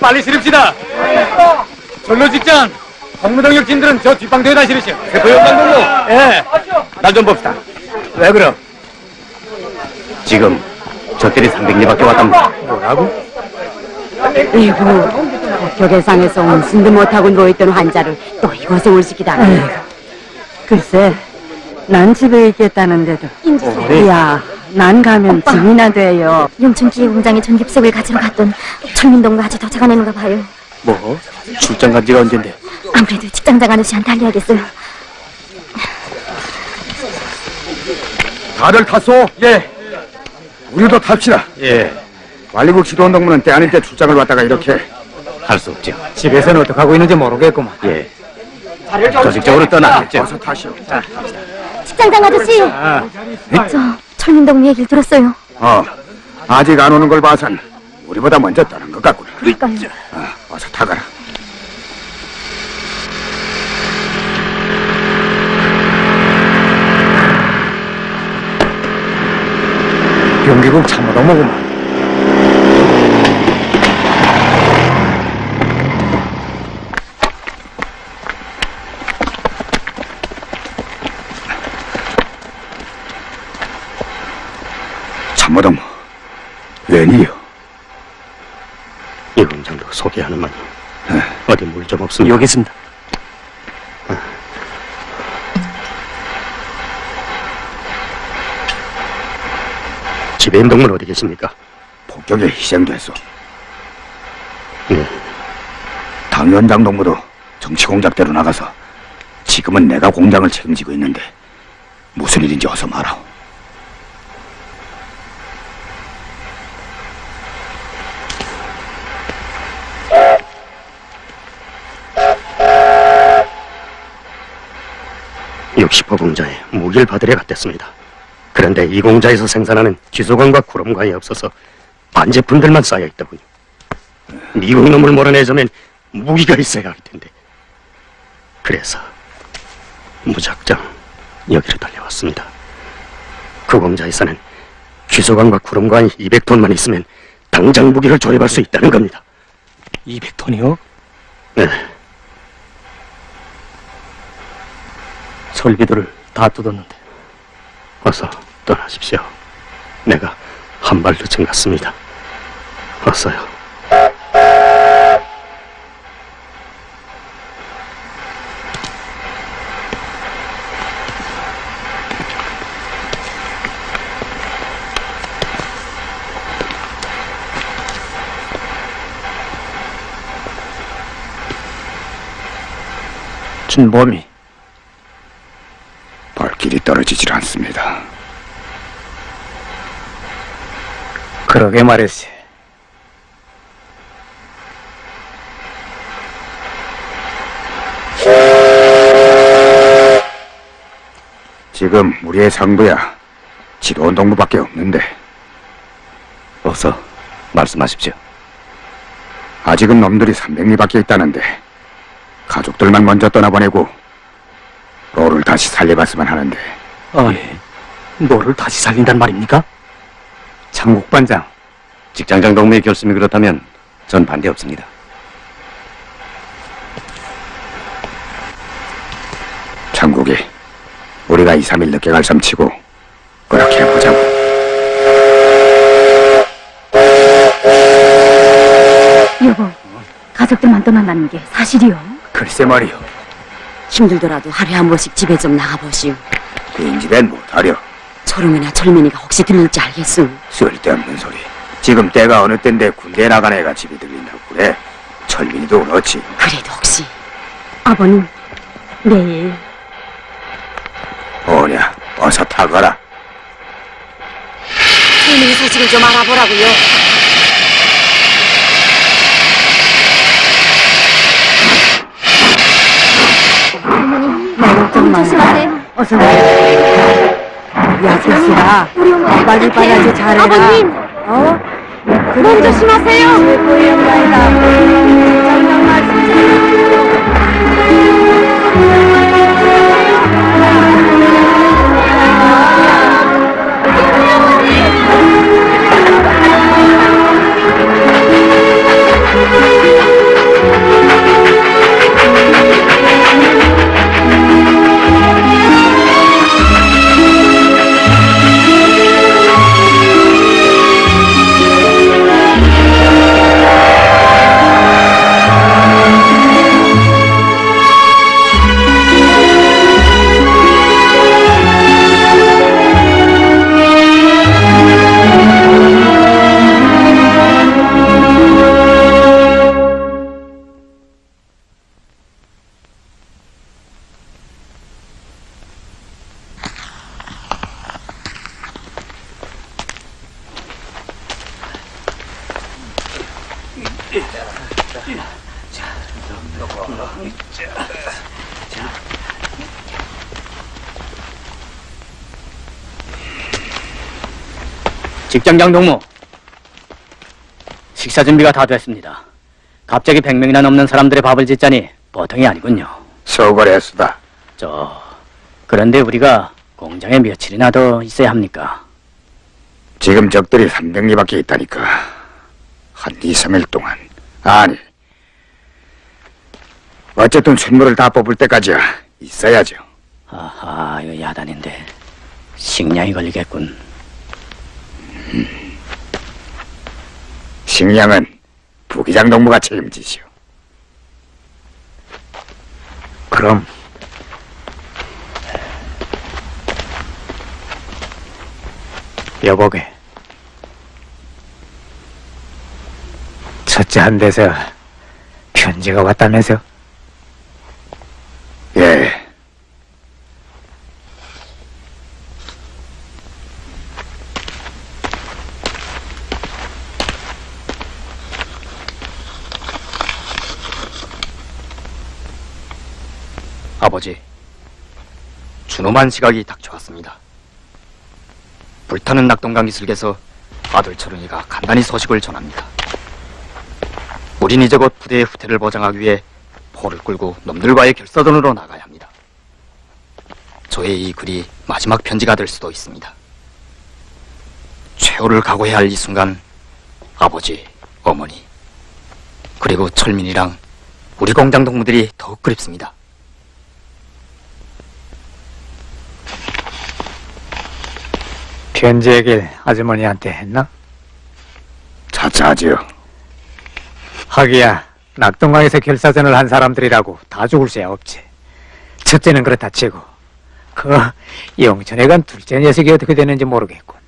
빨리 실읍시다. 절로 직전 동무동역 진들은 저 뒷방도에다 실으시오. 세포연장동무. 예. 날 좀 봅시다. 왜 그럼? 지금 저들이 300리밖에 왔답니다. 뭐라고? 이고 격외상에서 온순도 못하고 누워있던 환자를 또 이곳에 올 시키다니. 글쎄, 난 집에 있겠다는데도. 야, 난 가면 짐이나 돼요. 영천 기계공장에 전기석을 가지러 갔던 철민동무 아주 더 잡아내는가 봐요. 뭐? 출장 간 지가 언젠데? 아무래도 직장장 아저씨한테 알려야겠어요. 다들 탔소? 예. 우리도 탑시다. 예. 관리국 지도원동무는 때 아닐 때 출장을 왔다가 이렇게. 할 수 없죠. 집에서는 어떻게 하고 있는지 모르겠구만. 예. 조직적으로 떠나겠죠. 어서 타시오. 자, 직장장 아저씨! 저 철민동무 얘기를 들었어요. 아직 안 오는 걸 봐선 우리보다 먼저 떠난 것 같구나. 그러니까요. 어서 타가라. 경기국 참모동무구만. 참모동무, 웬이요? 이 공장도 소개하는만요. 어디 물 좀 없습니까? 여기 있습니다. 지배인 동물 어디 계십니까? 폭격에 희생됐소. 네. 당위원장 동무도 정치 공작대로 나가서 지금은 내가 공장을 책임지고 있는데 무슨 일인지 어서 말하오. 육십호 공자에 무기를 받으려 갔댔습니다. 그런데 이 공자에서 생산하는 기소관과 구름관이 없어서 반제품들만 쌓여있더군요. 미국 놈을 몰아내자면 무기가 있어야 할 텐데. 그래서 무작정 여기로 달려왔습니다. 그 공자에서는 기소관과 구름관이 200톤만 있으면 당장 무기를 조립할 수 있다는 겁니다. 200톤이요? 네. 설비들을 다 뜯었는데. 어서 떠나십시오. 내가 한 발 늦은 것 같습니다. 어서요. 준범이 발길이 떨어지질 않습니다. 그러게 말했지. 지금 우리의 상부야 지도원 동무밖에 없는데. 어서 말씀하십시오. 아직은 놈들이 300리밖에 있다는데 가족들만 먼저 떠나보내고 로를 다시 살려봤으면 하는데. 아니, 너를 다시 살린단 말입니까? 장국반장, 직장장 동무의 결심이 그렇다면 전 반대 없습니다. 장국이 우리가 2, 3일 늦게 갈 셈치고 그렇게 해보자고. 여보, 가족들만 떠난다는 게 사실이요? 글쎄 말이요. 힘들더라도 하루에 한 번씩 집에 좀 나가보시오. 그 인집엔 못하려. 초롱이나 철민이가 혹시 들릴지 알겠음. 쓸데없는 소리. 지금 때가 어느 때인데 군대에 나간 애가 집에 들린다고 그래. 철민이도 그렇지. 그래도 혹시. 아버님, 내일. 뭐냐, 어서 타거라. 철민이 소식을 좀 알아보라고요. 어머니, 조심하세요. 어서 야, 제시야. 빨리 아주 잘해라. 아버님! 몸 조심하세요. 정말 말씀. 직장장 동무, 식사 준비가 다 됐습니다. 갑자기 100명이나 넘는 사람들의 밥을 짓자니 보통이 아니군요. 서거랬수다. 그런데 우리가 공장에 며칠이나 더 있어야 합니까? 지금 적들이 300리밖에 있다니까. 한 2, 3일 동안. 아니, 어쨌든 쇳물을 다 뽑을 때까지야 있어야죠. 아하, 이거 야단인데 식량이 걸리겠군. 식량은 부기장 동무가 책임지시오. 그럼 여보게, 첫째 한 데서 편지가 왔다면서? 예. 아버지, 준엄한 시각이 닥쳐왔습니다. 불타는 낙동강 기슭에서 아들 철은이가 간단히 소식을 전합니다. 우린 이제 곧 부대의 후퇴를 보장하기 위해 포를 끌고 놈들과의 결사전으로 나가야 합니다. 저의 이 글이 마지막 편지가 될 수도 있습니다. 최후를 각오해야 할 이 순간, 아버지, 어머니, 그리고 철민이랑 우리 공장 동무들이 더욱 그립습니다. 편지 얘기를 아주머니한테 했나? 차차하지요. 하기야 낙동강에서 결사전을 한 사람들이라고 다 죽을 새 없지. 첫째는 그렇다 치고 그 영천에 간 둘째 녀석이 어떻게 되는지 모르겠군.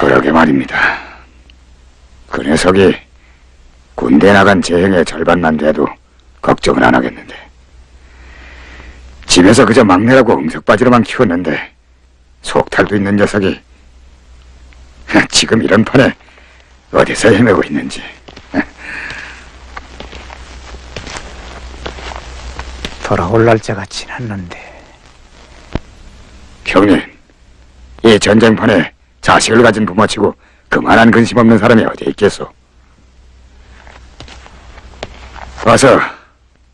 그러게 말입니다. 그 녀석이 군대 나간 재행의 절반만 돼도 걱정은 안 하겠는데, 집에서 그저 막내라고 응석바지로만 키웠는데 속탈도 있는 녀석이 지금 이런 판에 어디서 헤매고 있는지. 돌아올 날짜가 지났는데. 형님, 이 전쟁판에 자식을 가진 부모치고 그만한 근심 없는 사람이 어디 있겠소? 어서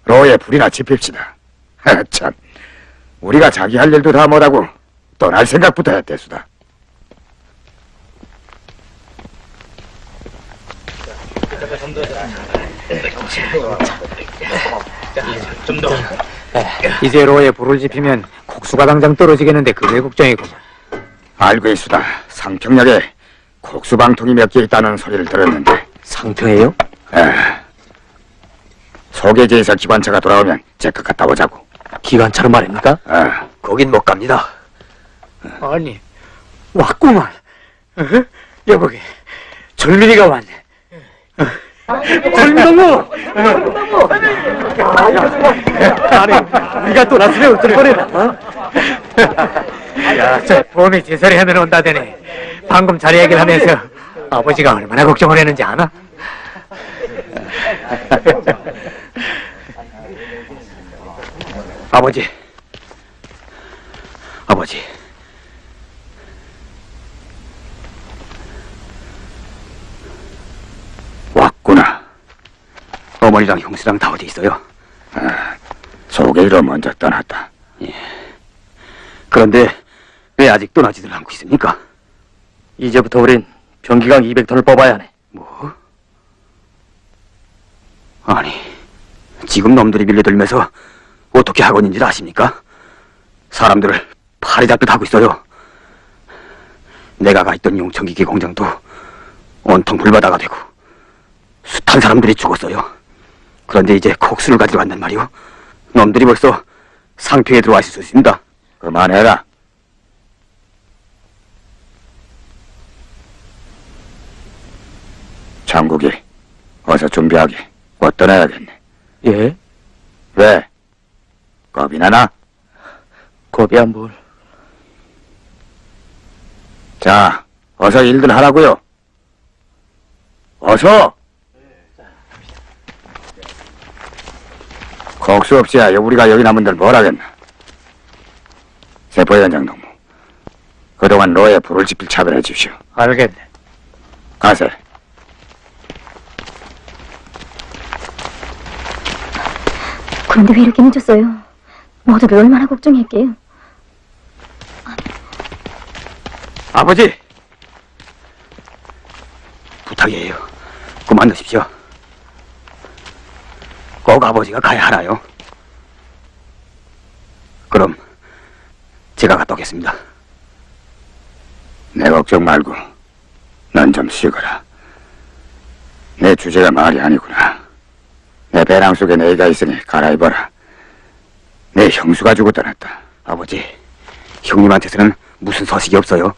로에 불이나 지핍시다. 참, 우리가 자기 할 일도 다 못하고 떠날 생각부터 했대수다. 이제 로에 불을 지피면 국수가 당장 떨어지겠는데 그게 걱정이구만. 알고 있수다. 상평역에 국수방통이 몇 개 있다는 소리를 들었는데. 상표예요? 소개지에서 기관차가 돌아오면 제것 갔다 오자고. 기관차로 말입니까? 거긴 못 갑니다. 아니, 왔구만. 여보게, 절민이가 왔네. 절민동무! 아니, 우리가 또 나서면 어쩔 뻔했나? 야, 저 봄에 제사를 하면 온다더니 방금 자리 얘기를 하면서 아버지가 얼마나 걱정을 했는지 아나? 아버지. 왔구나. 어머니랑 형수랑 다 어디 있어요? 소개로 먼저 떠났다. 그런데 왜 아직 떠나지들 않고 있습니까? 이제부터 우린 변기강 200톤을 뽑아야 하네. 뭐? 아니, 지금 놈들이 밀려들면서 어떻게 하고 있는지 아십니까? 사람들을 팔이 잡듯 하고 있어요. 내가 가 있던 용천기계 공장도 온통 불바다가 되고 숱한 사람들이 죽었어요. 그런데 이제 kok수를 가지러 간단 말이오. 놈들이 벌써 상표에 들어와 있을 수 있습니다. 그만해라. 장국이 어서 준비하게. 곧 떠나야겠네. 예? 왜? 겁이 나나? 겁이 안 뭘. 자, 어서 일들 하라고요. 어서! 곡수 없이야 우리가 여기 남은들 뭘 하겠나. 세포위원장 동무, 그동안 로에 불을 지필 차별해 주시오. 알겠네. 가세. 그런데 왜 이렇게 늦었어요? 모두를 얼마나 걱정했게요. 아버지! 부탁이에요. 그만두십시오. 꼭 아버지가 가야 하나요? 그럼 제가 갔다 오겠습니다. 내 걱정 말고 넌 좀 쉬거라. 내 주제가 말이 아니구나. 내 배낭 속에 내가 있으니 갈아입어라. 내 형수가 죽어 떠났다. 아버지, 형님한테서는 무슨 소식이 없어요?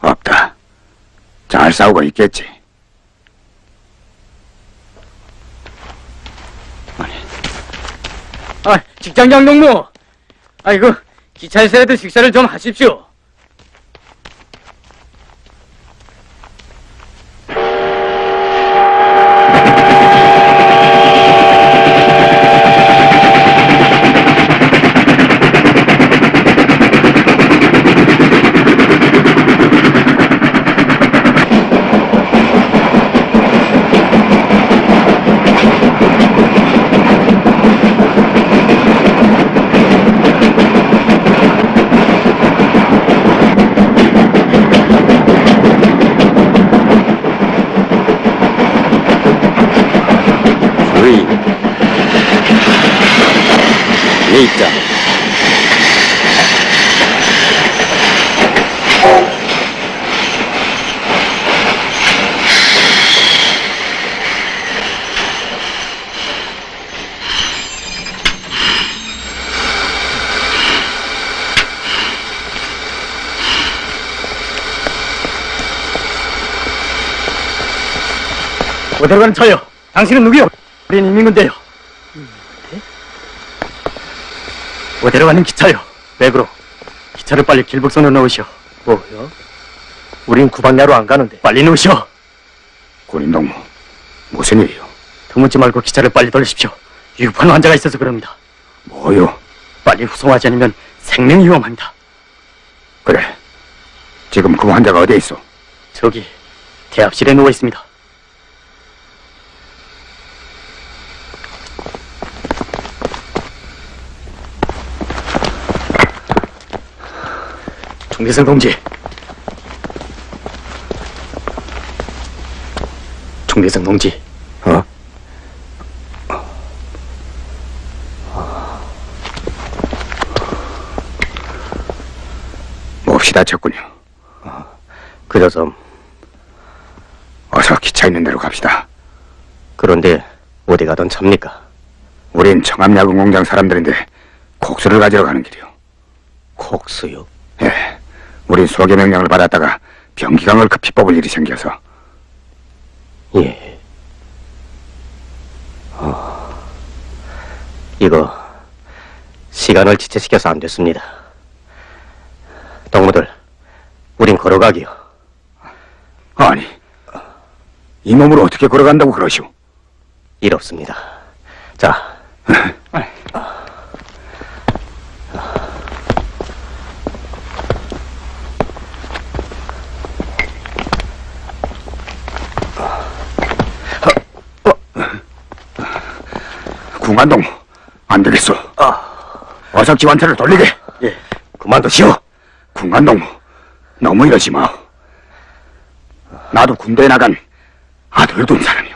없다. 잘 싸우고 있겠지. 직장장 동무! 아이고, 기차에서라도 식사를 좀 하십시오. 내 입장. 어디로 가는 차요? 당신은 누구요? 우린 인민군대요. 어디로 가는 기차요? 맥으로. 기차를 빨리 길북선으로 넣으시오. 뭐요? 우린 구방야로 안 가는데. 빨리 넣으시오. 군인 동무, 무슨 일이요? 드묻지 말고 기차를 빨리 돌리십시오. 위급한 환자가 있어서 그럽니다. 뭐요? 빨리 후송하지 않으면 생명이 위험합니다. 그래. 지금 그 환자가 어디에 있어? 저기 대합실에 누워 있습니다. 총대성 동지. 총대성 동지. 몹시 다쳤군요. 그저 좀. 어서 기차 있는 데로 갑시다. 그런데 어디 가던 차입니까? 우린 청암야근 공장 사람들인데 곡수를 가지러 가는 길이요. 곡수요? 예. 우린 소개 명령을 받았다가 병기강을 급히 뽑을 일이 생겨서. 예. 이거 시간을 지체시켜서 안 됐습니다. 동무들, 우린 걸어가기요. 아니, 이 몸으로 어떻게 걸어간다고 그러시오? 이렇습니다. 자. 궁한동, 안 되겠어. 어서 기관차를 돌리게. 예, 그만두시오. 궁한동, 너무 이러지 마. 나도 군대에 나간 아들 둔 사람이요.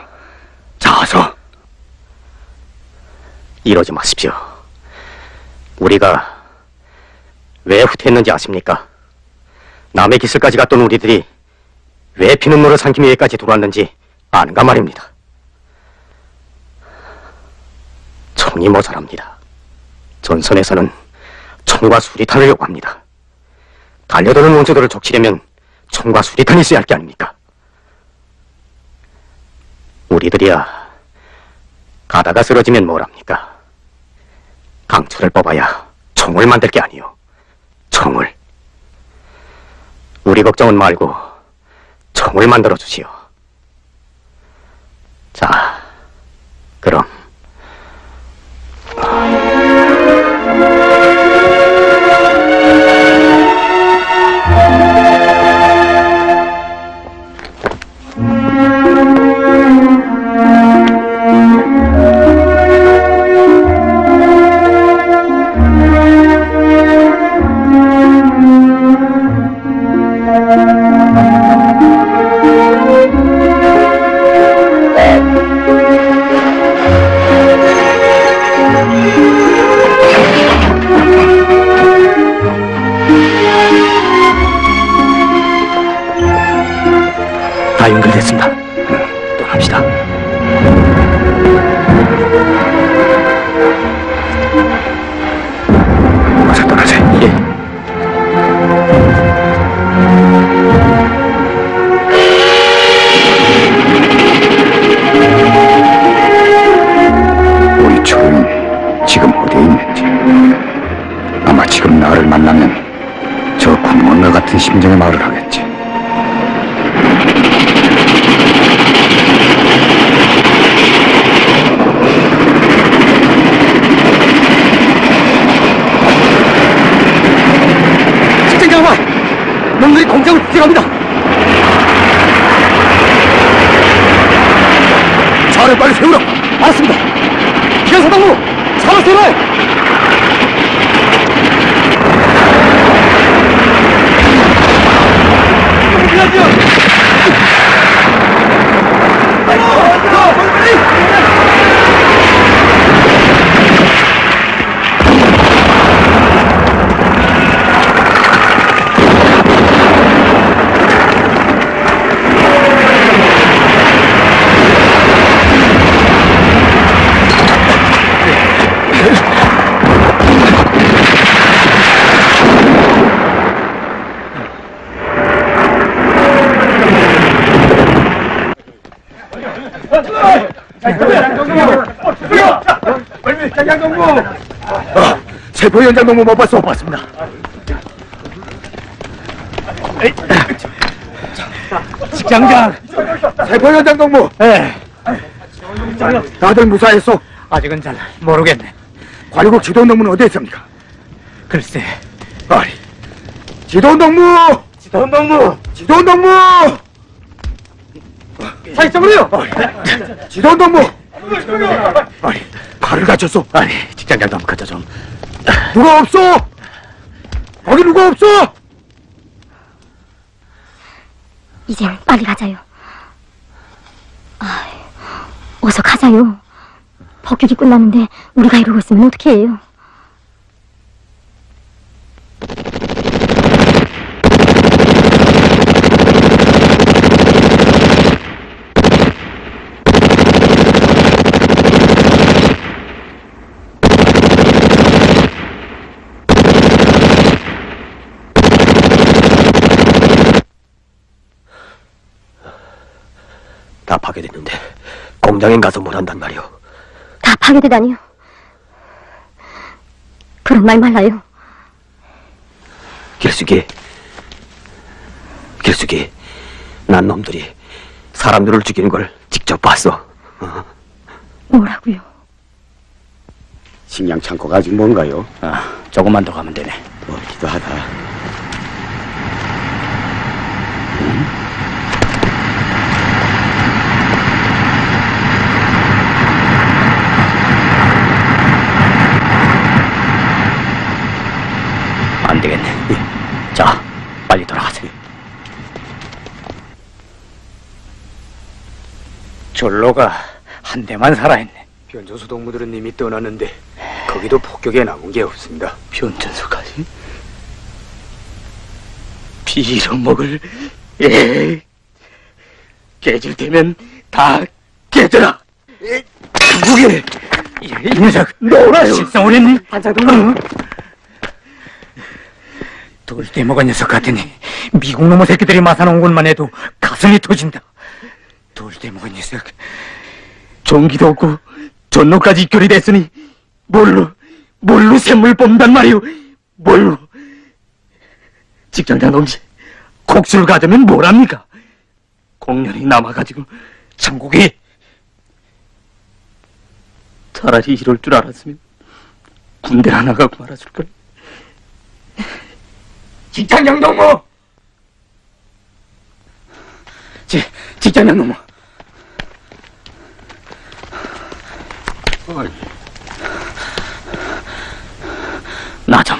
자, 어서. 이러지 마십시오. 우리가 왜 후퇴했는지 아십니까? 남의 기슬까지 갔던 우리들이 왜 피눈물을 삼키며 여기까지 들어왔는지 아는가 말입니다. 총이 모자랍니다. 전선에서는 총과 수리탄을 요구합니다. 달려드는 원수들을 족치려면 총과 수리탄이 있어야 할 게 아닙니까? 우리들이야 가다가 쓰러지면 뭐랍니까? 강철을 뽑아야 총을 만들 게 아니오. 총을. 우리 걱정은 말고 총을 만들어 주시오. 자, 그럼 알겠습니다. 떠납시다. 어서 떠나세. 예. 우리 초인 지금 어디에 있는지. 아마 지금 나를 만나면 저 군문어 같은 심정의 말을 하겠지. 직장장관! 놈들이 공장을 부정합니다. 차를 빨리 세우라. 알았습니다. 기관사당무 차를 세워라. 세포 현장 동무 못 봤어? 맞습니다. 직장장. 세포 현장 동무. 예. 다들 무사했어? 아직은 잘 모르겠네. 관리국 지도원 동무는 어디에 있습니까? 글쎄, 아니, 지도원 동무! 지도원 동무. 지도원 동무! 사익적으로요. 지도원 동무! 아니, 팔을 다쳤어. 아니, 직장장 좀 그저 좀. 누가 없어? 거기 누가 없어? 이젠 빨리 가자요. 어서 가자요. 법규기 끝났는데 우리가 이러고 있으면 어떻게 해요? 다 파괴됐는데 공장에 가서 뭘 한단 말이오. 다 파괴되다니요. 그런 말 말라요. 길숙이, 난 놈들이 사람들을 죽이는 걸 직접 봤어. 뭐라고요? 식량 창고가 아직 뭔가요? 조금만 더 가면 되네. 멀기도 하다. 안 되겠네. 자, 빨리 돌아가세요. 졸로가 한 대만 살아있네. 변조수 동무들은 이미 떠났는데 거기도 폭격에 남은 게 없습니다. 변천수까지? 빌어먹을 깨질 테면 다 깨져라. 누구게? 이 녀석 너라요. 실성을 했니? 반장동무. 돌대 먹은 녀석 같으니 미국 놈의 새끼들이 마사놓은 것만 해도 가슴이 터진다. 돌대 먹은 녀석. 전기도 없고 전로까지 입결이 됐으니 뭘로 샘물 뽑는단 말이오. 뭘로. 직장장 놈지 곡수를 가져면 뭘합니까? 공년이 남아가지고 천국이 차라리 이럴 줄 알았으면 군대 하나 가고 말아줄걸. 직장장 동무! 직장장 동무. 나 좀.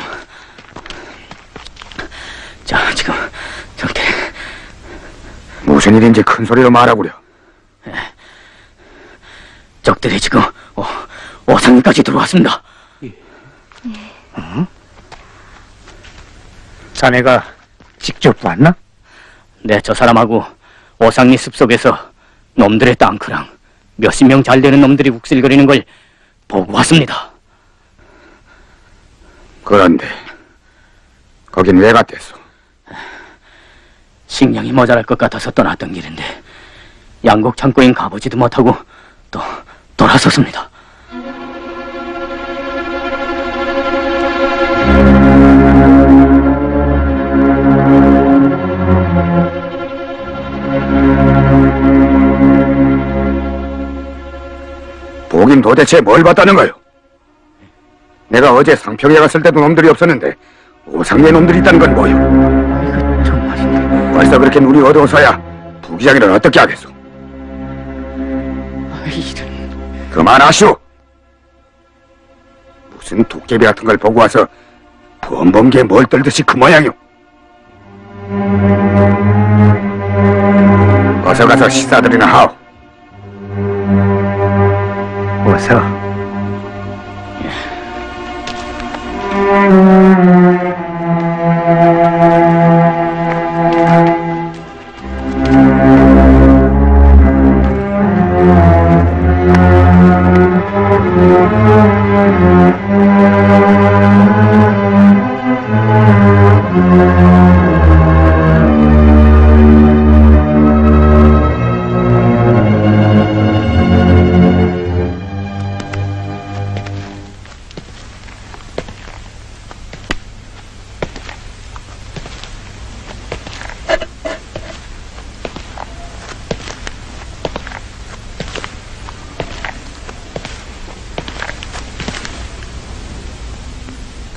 자, 지금 상태. 무슨 일인지 큰 소리로 말하구려. 적들이 지금 오상까지 들어왔습니다. 자네가 직접 봤나? 네, 저 사람하고 오상리 숲속에서 놈들의 땅크랑 몇십 명 잘 되는 놈들이 욱실거리는 걸 보고 왔습니다. 그런데 거긴 왜 갔댔어? 식량이 모자랄 것 같아서 떠났던 길인데 양곡 창고인 가보지도 못하고 또 돌아섰습니다. 보긴 도대체 뭘 봤다는 거요? 내가 어제 상평에 갔을 때도 놈들이 없었는데 오상리에 놈들이 있다는 건 뭐요? 이거 정말인데. 벌써 그렇게 눈이 어두워서야 부기장이는 어떻게 하겠소? 이런. 그만하시오. 무슨 도깨비 같은 걸 보고 와서 범범기에 뭘 떨듯이 그 모양이오. 어서 가서 시사들이나 하오. 어서.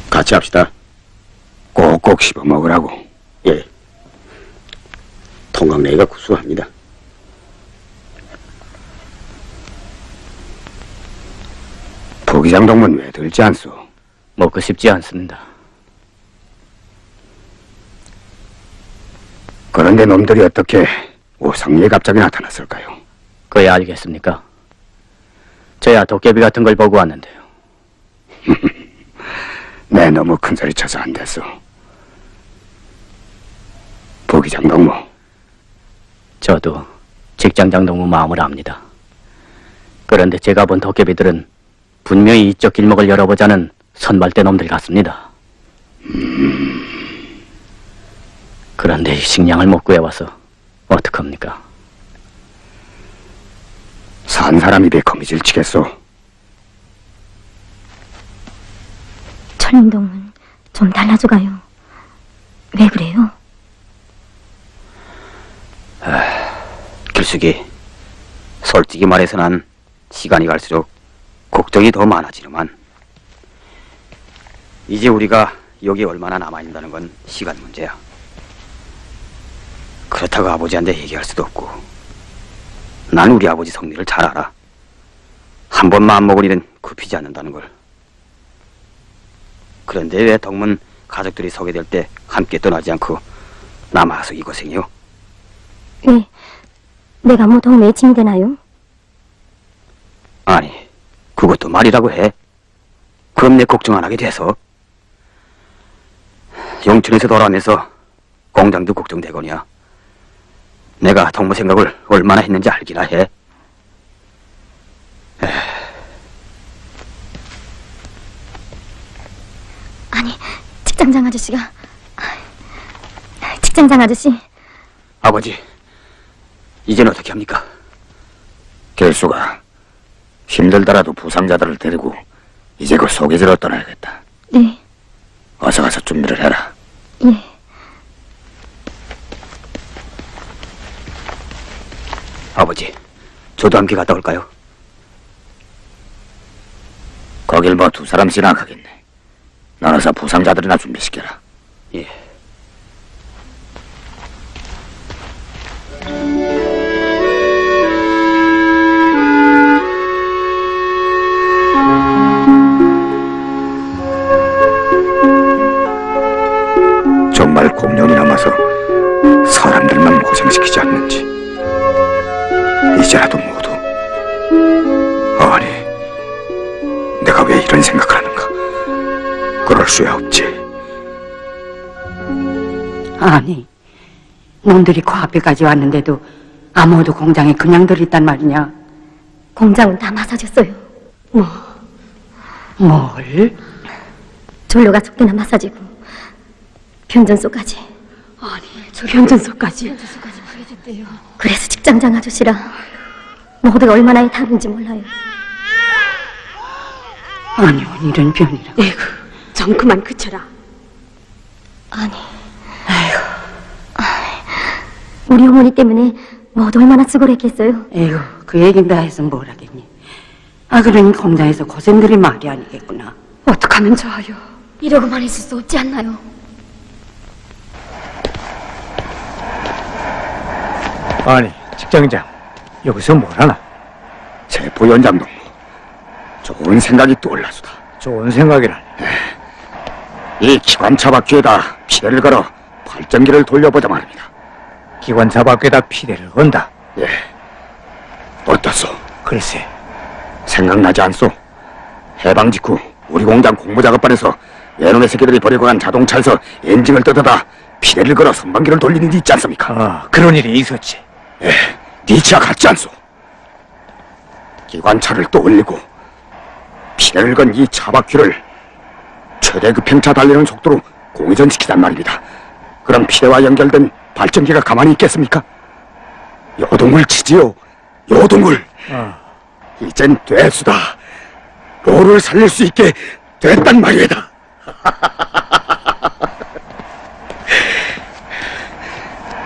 같이 합시다. 꼭꼭 씹어 먹으라고. 예. 통각내기가 구수합니다. 부기장 동문 왜 들지 않소? 먹고 싶지 않습니다. 그런데 놈들이 어떻게 오상리에 갑자기 나타났을까요? 그야 알겠습니까? 저야 도깨비 같은 걸 보고 왔는데요. 내 너무 큰 소리 쳐서 안 됐어. 부기장 동무. 저도 직장장 동무 마음을 압니다. 그런데 제가 본 도깨비들은 분명히 이쪽 길목을 열어보자는 선발대 놈들 같습니다. 그런데 식량을 못 구해와서 어떡합니까? 산 사람 입에 거미줄 치겠소. 천림동은 좀 달라져가요. 왜 그래요? 길숙이, 솔직히 말해서 난 시간이 갈수록 걱정이 더 많아지는만. 이제 우리가 여기 얼마나 남아있다는 건 시간 문제야. 그렇다고 아버지한테 얘기할 수도 없고. 난 우리 아버지 성미를 잘 알아. 한 번 마음먹은 일은 굽히지 않는다는 걸. 그런데 왜 덕문 가족들이 서게 될 때 함께 떠나지 않고 남아서 이 고생이요? 왜? 내가 뭐 동네에 짐이 되나요? 아니, 그것도 말이라고 해. 그럼 내 걱정 안 하게 돼서. 영춘에서 돌아오면서 공장도 걱정되거니와 내가 덕무 생각을 얼마나 했는지 알기나 해. 아니, 직장장 아저씨가... 직장장 아저씨... 아버지, 이제는 어떻게 합니까? 길수가 힘들더라도 부상자들을 데리고 이제 그 소개지로 떠나야겠다. 네, 어서 가서 준비를 해라. 예. 아버지, 저도 함께 갔다 올까요? 거길 뭐 두 사람씩이나 가겠네. 나눠서 부상자들이나 준비시켜라. 예. 정말 공룡이 남아서 사람들만 고생시키지 않는지 이제라도 모두. 아니, 내가 왜 이런 생각을 하는가? 그럴 수야 없지. 아니, 놈들이 그 앞에까지 왔는데도 아무도 공장에 그냥 들있단 말이냐? 공장은 다 마사졌어요. 뭘? 졸려가 속대나 마사지고 변전소까지. 변전소까지. 그래서 직장장 아저씨라 모두가 얼마나 다른지 몰라요. 아니, 이런 변이라. 에이구, 좀 그만 그쳐라. 아니, 우리 어머니 때문에 모두 얼마나 수고했겠어요. 에이구, 그 얘긴 다 해서 뭘 하겠니? 그러니 공장에서 고생들이 말이 아니겠구나. 어떡하면 좋아요. 이러고만 있을 수 없지 않나요? 아니, 직장장, 여기서 뭘 하나? 세포연장 동무. 좋은 생각이 떠올라수다. 좋은 생각이라니. 이 기관차 바퀴에다 피대를 걸어 발전기를 돌려보자 말입니다. 기관차 밖에다 피대를 건다. 예. 어떻소? 글쎄, 생각나지 않소? 해방 직후 우리 공장 공모작업반에서 외놈의 새끼들이 버리고 간 자동차에서 엔진을 뜯어다 피대를 걸어 선반기를 돌리는 일 있지 않습니까? 그런 일이 있었지. 예, 니치와 같지 않소? 기관차를 또 올리고 피대를 건 이 차바퀴를 최대 급행차 달리는 속도로 공회전시키단 말입니다. 그럼 피대와 연결된 발전기가 가만히 있겠습니까? 요동을 치지요. 요동을. 이젠 됐수다. 로를 살릴 수 있게 됐단 말이다.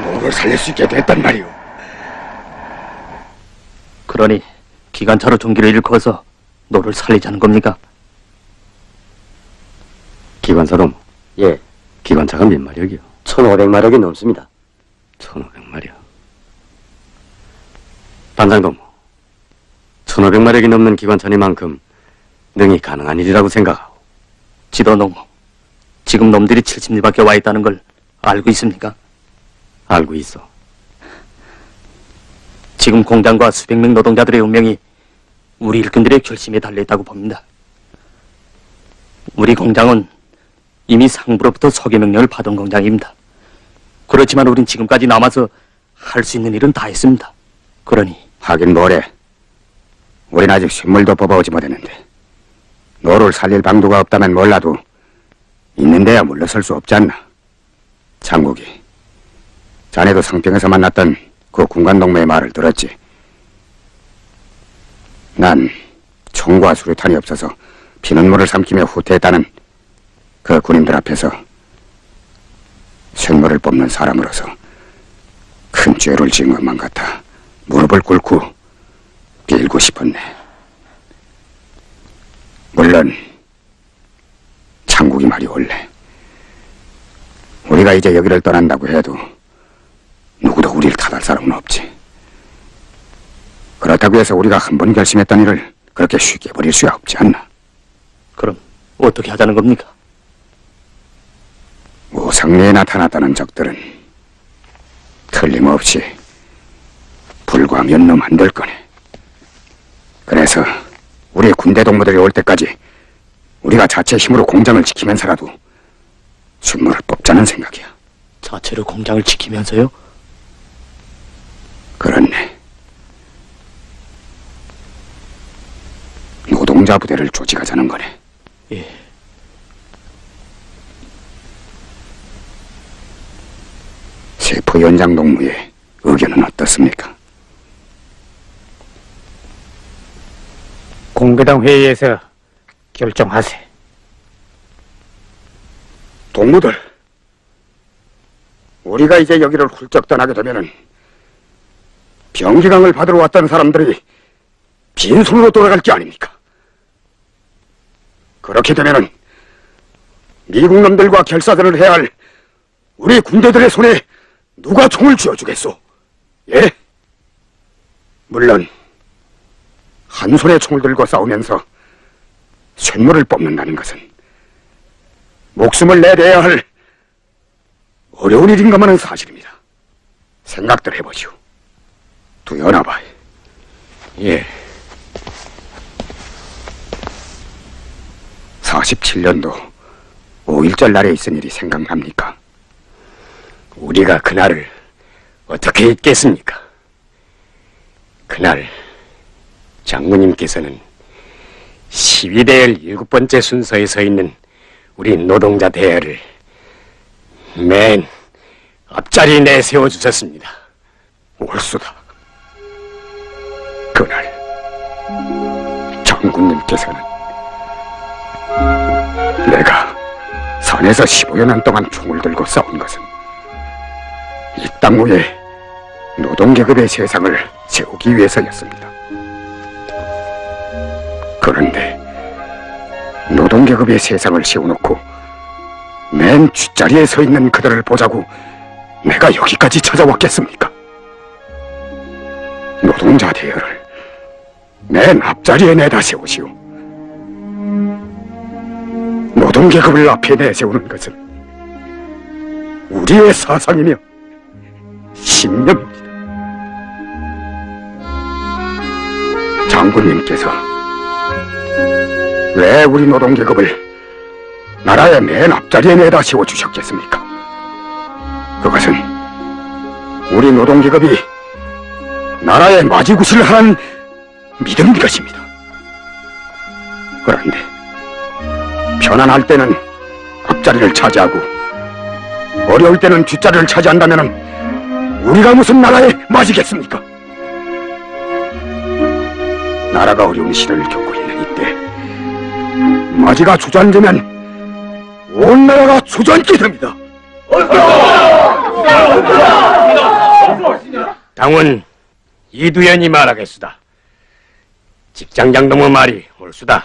로를 살릴 수 있게 됐단 말이오. 그러니 기관차로 전기를 일궈서 너를 살리자는 겁니까? 기관사로 예, 기관차가 몇 마력이요? 1500마력이 넘습니다. 1500마력. 단장동, 1500마력이 넘는 기관차니만큼 능히 가능한 일이라고 생각하고. 지도농, 지금 놈들이 70리밖에 와 있다는 걸 알고 있습니까? 알고 있어. 지금 공장과 수백 명 노동자들의 운명이 우리 일꾼들의 결심에 달려있다고 봅니다. 우리 공장은 이미 상부로부터 서계 명령을 받은 공장입니다. 그렇지만 우린 지금까지 남아서 할 수 있는 일은 다 했습니다. 그러니 하긴 뭐래. 우린 아직 쇳물도 뽑아오지 못했는데 너를 살릴 방도가 없다면 몰라도 있는데야 물러설 수 없지 않나. 장국이, 자네도 상평에서 만났던 그 군관동무의 말을 들었지. 난 총과 수류탄이 없어서 피눈물을 삼키며 후퇴했다는 그 군인들 앞에서 쇳물을 뽑는 사람으로서 큰 죄를 지은 것만 같아 무릎을 꿇고 빌고 싶었네. 물론 장국이 말이 옳네. 우리가 이제 여기를 떠난다고 해도 누구도 우리를 탓할 사람은 없지. 그렇다고 해서 우리가 한 번 결심했던 일을 그렇게 쉽게 버릴 수야 없지 않나. 그럼 어떻게 하자는 겁니까? 우상리에 나타났다는 적들은 틀림없이 불과 몇 놈 안 될 거네. 그래서 우리 군대 동무들이 올 때까지 우리가 자체 힘으로 공장을 지키면서라도 쇳물을 뽑자는 생각이야. 자체로 공장을 지키면서요? 그렇네. 노동자 부대를 조직하자는 거네. 예. 세포 연장 동무의 의견은 어떻습니까? 공배당 회의에서 결정하세. 동무들, 우리가 이제 여기를 훌쩍 떠나게 되면은 병기강을 받으러 왔던 사람들이 빈손으로 돌아갈 게 아닙니까? 그렇게 되면은 미국 놈들과 결사전을 해야 할 우리 군대들의 손에 누가 총을 쥐어주겠소? 예? 물론 한 손에 총을 들고 싸우면서 쇳물을 뽑는다는 것은 목숨을 내려야 할 어려운 일인 것만은 사실입니다. 생각들 해보시오. 두 연합아. 예. 47년도 5.1절 날에 있은 일이 생각납니까? 우리가 그날을 어떻게 잊겠습니까? 그날 장모님께서는 시위대열 7번째 순서에 서 있는 우리 노동자 대열을 맨 앞자리에 내세워 주셨습니다. 옳소다. 그날 장군님께서는 내가 산에서 15여 년 동안 총을 들고 싸운 것은 이 땅 위에 노동계급의 세상을 세우기 위해서였습니다. 그런데 노동계급의 세상을 세워놓고 맨 뒷자리에 서 있는 그들을 보자고 내가 여기까지 찾아왔겠습니까? 노동자 대열을 맨 앞자리에 내다 세우시오. 노동계급을 앞에 내세우는 것은 우리의 사상이며 신념입니다. 장군님께서 왜 우리 노동계급을 나라의 맨 앞자리에 내다 세워주셨겠습니까? 그것은 우리 노동계급이 나라의 마지구실을 하는 믿음인 것입니다. 그런데 편안할 때는 앞자리를 차지하고 어려울 때는 뒷자리를 차지한다면 우리가 무슨 나라에 맞이겠습니까? 나라가 어려운 시대를 겪고 있는 이때 마지가 주저앉으면 온 나라가 주저앉게 됩니다. 당원 이두현이 말하겠수다. 직장장동무 말이 옳수다.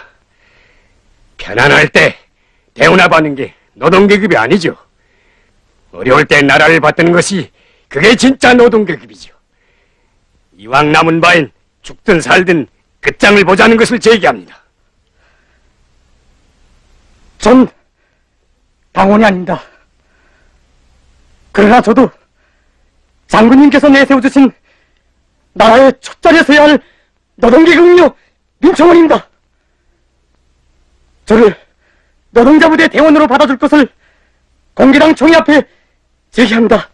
편안할 때 대운합하는 게 노동계급이 아니죠. 어려울 때 나라를 받드는 것이 그게 진짜 노동계급이죠. 이왕 남은 바엔 죽든 살든 끝장을 보자는 것을 제기합니다. 전 당원이 아닙니다. 그러나 저도 장군님께서 내세워주신 나라의 첫 자리에 서야 할 노동계급이며 민청원입니다. 저를 노동자부대 대원으로 받아줄 것을 공개당 총회 앞에 제기합니다.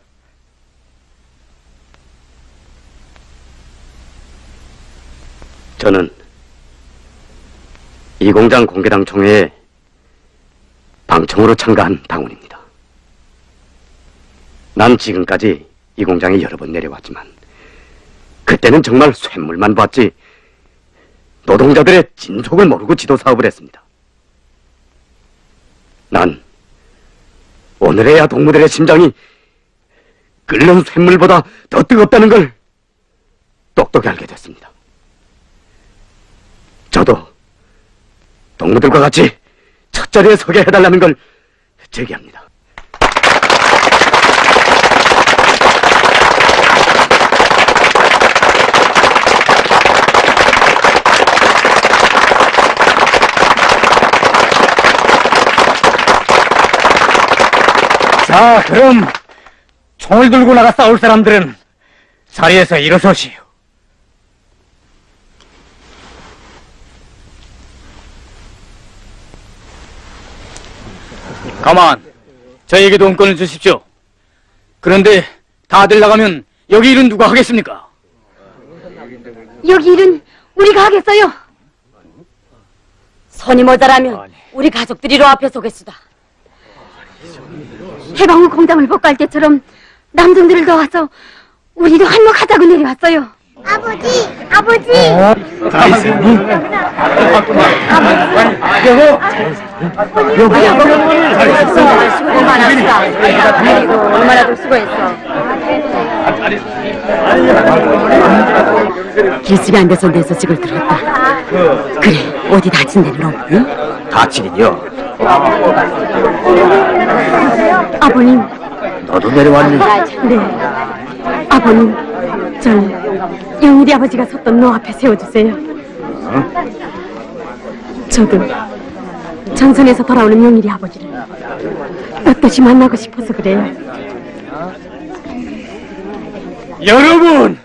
저는 이 공장 공개당 총회에 방청으로 참가한 당원입니다. 난 지금까지 이 공장에 여러 번 내려왔지만 그때는 정말 쇳물만 봤지 노동자들의 진속을 모르고 지도 사업을 했습니다. 난 오늘에야 동무들의 심장이 끓는 쇳물보다 더 뜨겁다는 걸 똑똑히 알게 됐습니다. 저도 동무들과 같이 첫 자리에 서게 해달라는 걸 제기합니다. 자, 그럼 총을 들고 나가 싸울 사람들은 자리에서 일어서시오. 가만, 저에게 돈권을 주십시오. 그런데 다들 나가면 여기 일은 누가 하겠습니까? 여기 일은 우리가 하겠어요. 손이 모자라면 우리 가족들이로 앞에 서겠수다. 해방 후 공장을 복구할 때처럼 남동들을 도와서 우리도 한몫하자고 내려왔어요. 아버지! 아버지! 수고 많았다. 이거 얼마나 더 수고했어. 길집이 안 돼서 내 소식을 들었다. 그래, 어디 다친 데는 없니? 다치긴요. 아버님. 너도 내려왔니? 네. 아버님, 전 영일이 아버지가 섰던 너 앞에 세워주세요. 저도 전선에서 돌아오는 영일이 아버지를 떳떳이 만나고 싶어서 그래요. 여러분!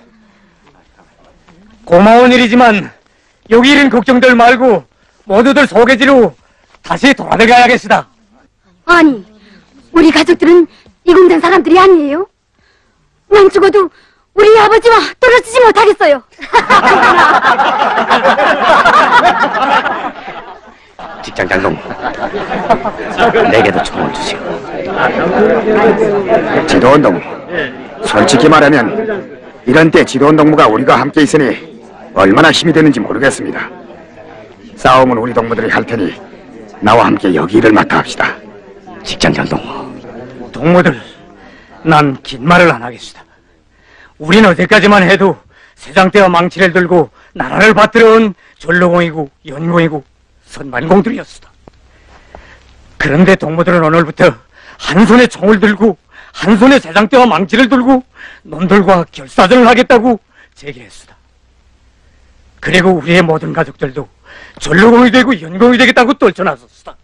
고마운 일이지만 여기 일은 걱정들 말고 모두들 소개지로 다시 돌아들어가야겠습니다. 아니, 우리 가족들은 이 공장 사람들이 아니에요? 난 죽어도 우리 아버지와 떨어지지 못하겠어요. 직장장동, 내게도 총을 주시오. 지도원 동무, 솔직히 말하면 이런 때 지도원 동무가 우리가 함께 있으니 얼마나 힘이 되는지 모르겠습니다. 싸움은 우리 동무들이 할 테니 나와 함께 여기 일을 맡아 합시다. 직장장동, 동무들, 난 긴 말을 안 하겠습니다. 우린 어제까지만 해도 세장대와 망치를 들고 나라를 받들어온 전로공이고 연공이고 선만공들이었습니다. 그런데 동무들은 오늘부터 한 손에 총을 들고 한 손에 세장대와 망치를 들고 놈들과 결사전을 하겠다고 제기했습니다. 그리고 우리의 모든 가족들도 전로공이 되고 연공이 되겠다고 떨쳐나섰습니다.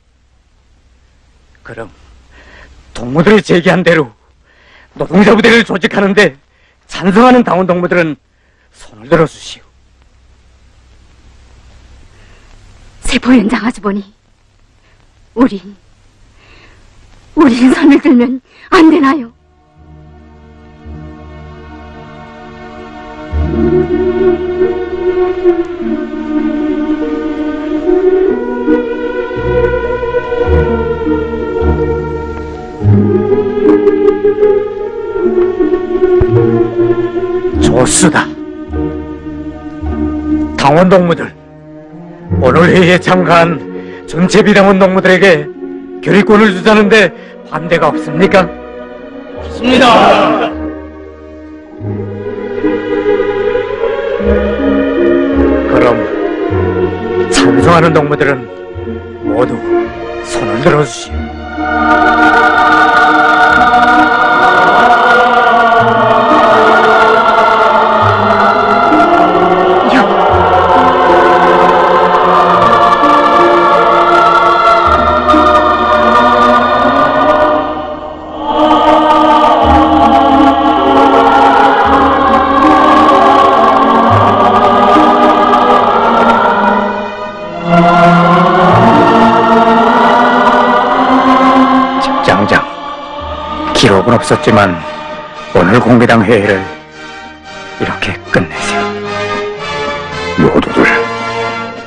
그럼 동무들이 제기한 대로 노동자 부대를 조직하는데 찬성하는 당원 동무들은 손을 들어주시오. 세포연장 아주버니, 우린 손을 들면 안 되나요? 좋습니다. 당원 동무들, 오늘 회의에 참가한 전체 비당원 동무들에게 결의권을 주자는데 반대가 없습니까? 없습니다. 그럼 찬성하는 동무들은 모두 손을 들어주시오. 기록은 없었지만 오늘 공비당 회의를 이렇게 끝내세요. 모두들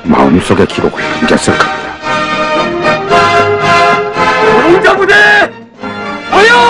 마음속에 기록을 남겼을 겁니다. 노동자 부대 모여!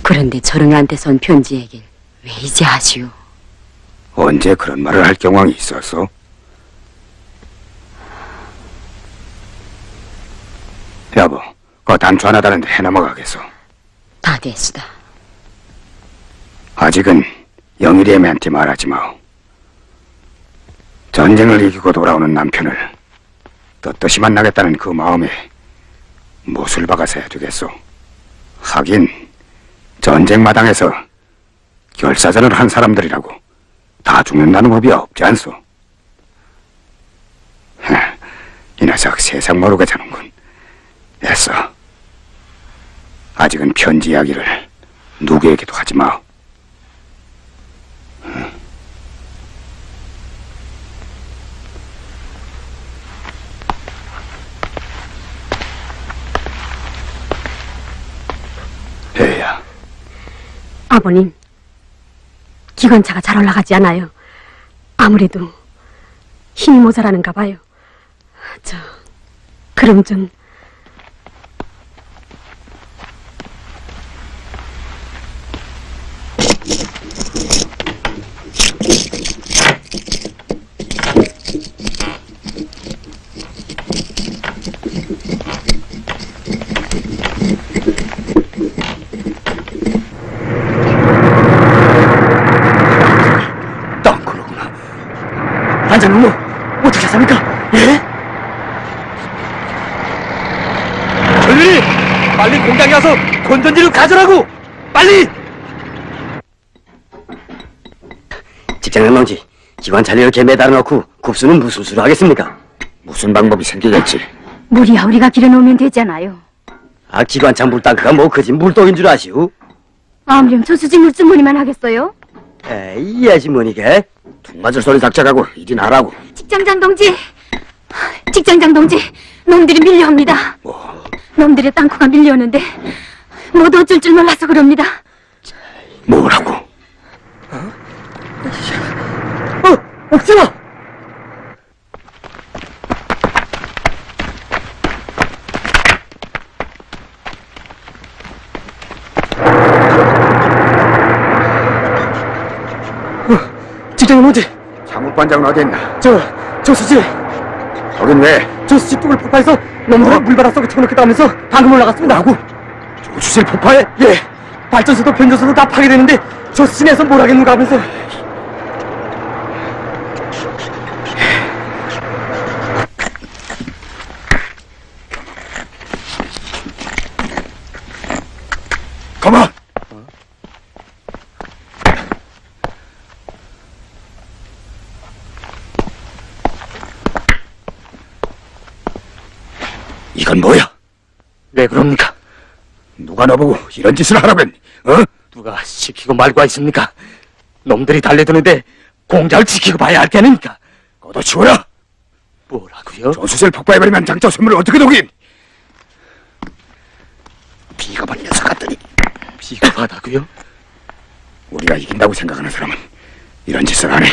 그런데 저릉한테 선 편지 얘기를 왜 이제 하시오? 언제 그런 말을 할 경황이 있었어? 여보, 그거 단추 하나 다는데 해넘어가겠어. 다 됐다. 아직은 영일이 애매한테 말하지 마오. 전쟁을 이기고 돌아오는 남편을 떳떳이 만나겠다는 그 마음에 못을 박아서야 되겠소. 하긴 전쟁 마당에서 결사전을 한 사람들이라고 다 죽는다는 법이 없지 않소. 이 녀석 세상 모르게 자는군. 애써. 아직은 편지 이야기를 누구에게도 하지 마오. 배야. 아버님, 기관차가 잘 올라가지 않아요. 아무래도 힘이 모자라는가 봐요. 그럼 좀... 땅굴로구나. 반장님, 어떻게 하십니까? 예? 전륜이 빨리 공장에 와서 건전지를 가져라고! 빨리! 직장장 동지, 기관차를 이렇게 매달아 놓고 급수는 무슨 수로 하겠습니까? 무슨 방법이 생기겠지. 물이야 우리가 길어놓으면 되잖아요. 아, 기관차 물땅크가 뭐 그지 물독인 줄 아시오? 아무렴 저수지 물주머니만 하겠어요? 에이, 이 아주머니가 툭 맞을 소리 닥쳐가고 이리 나라고. 직장장 동지, 놈들이 밀려옵니다. 놈들의 땅콩가 밀려오는데 못 어쩔 줄 몰라서 그럽니다. 뭐라고? 옥진아! 직장님 어디? 사무반장은 어디 있나? 저수지! 거긴 왜? 저수지 뚝을 폭파해서 놈들을 물바다 속에 쳐넣겠다 하면서 방금 올라갔습니다. 하고 조수실 폭파해? 예! 발전소도 변조소도 다 파괴되는데 저수지 내서 뭘 하겠는가 하면서 가만! 이건 뭐야? 왜 그럽니까? 누가 너보고 이런 짓을 하라고 했니? 어? 누가 시키고 말고 있습니까? 놈들이 달려드는데 공장을 지키고 봐야 할 게 아닙니까? 걷어치워라! 뭐라고요? 조수실 폭파해버리면 장자 선물을 어떻게 독인? 비겁한 녀석 같더니. 비겁하다고요? 우리가 이긴다고 생각하는 사람은 이런 짓을 안 해.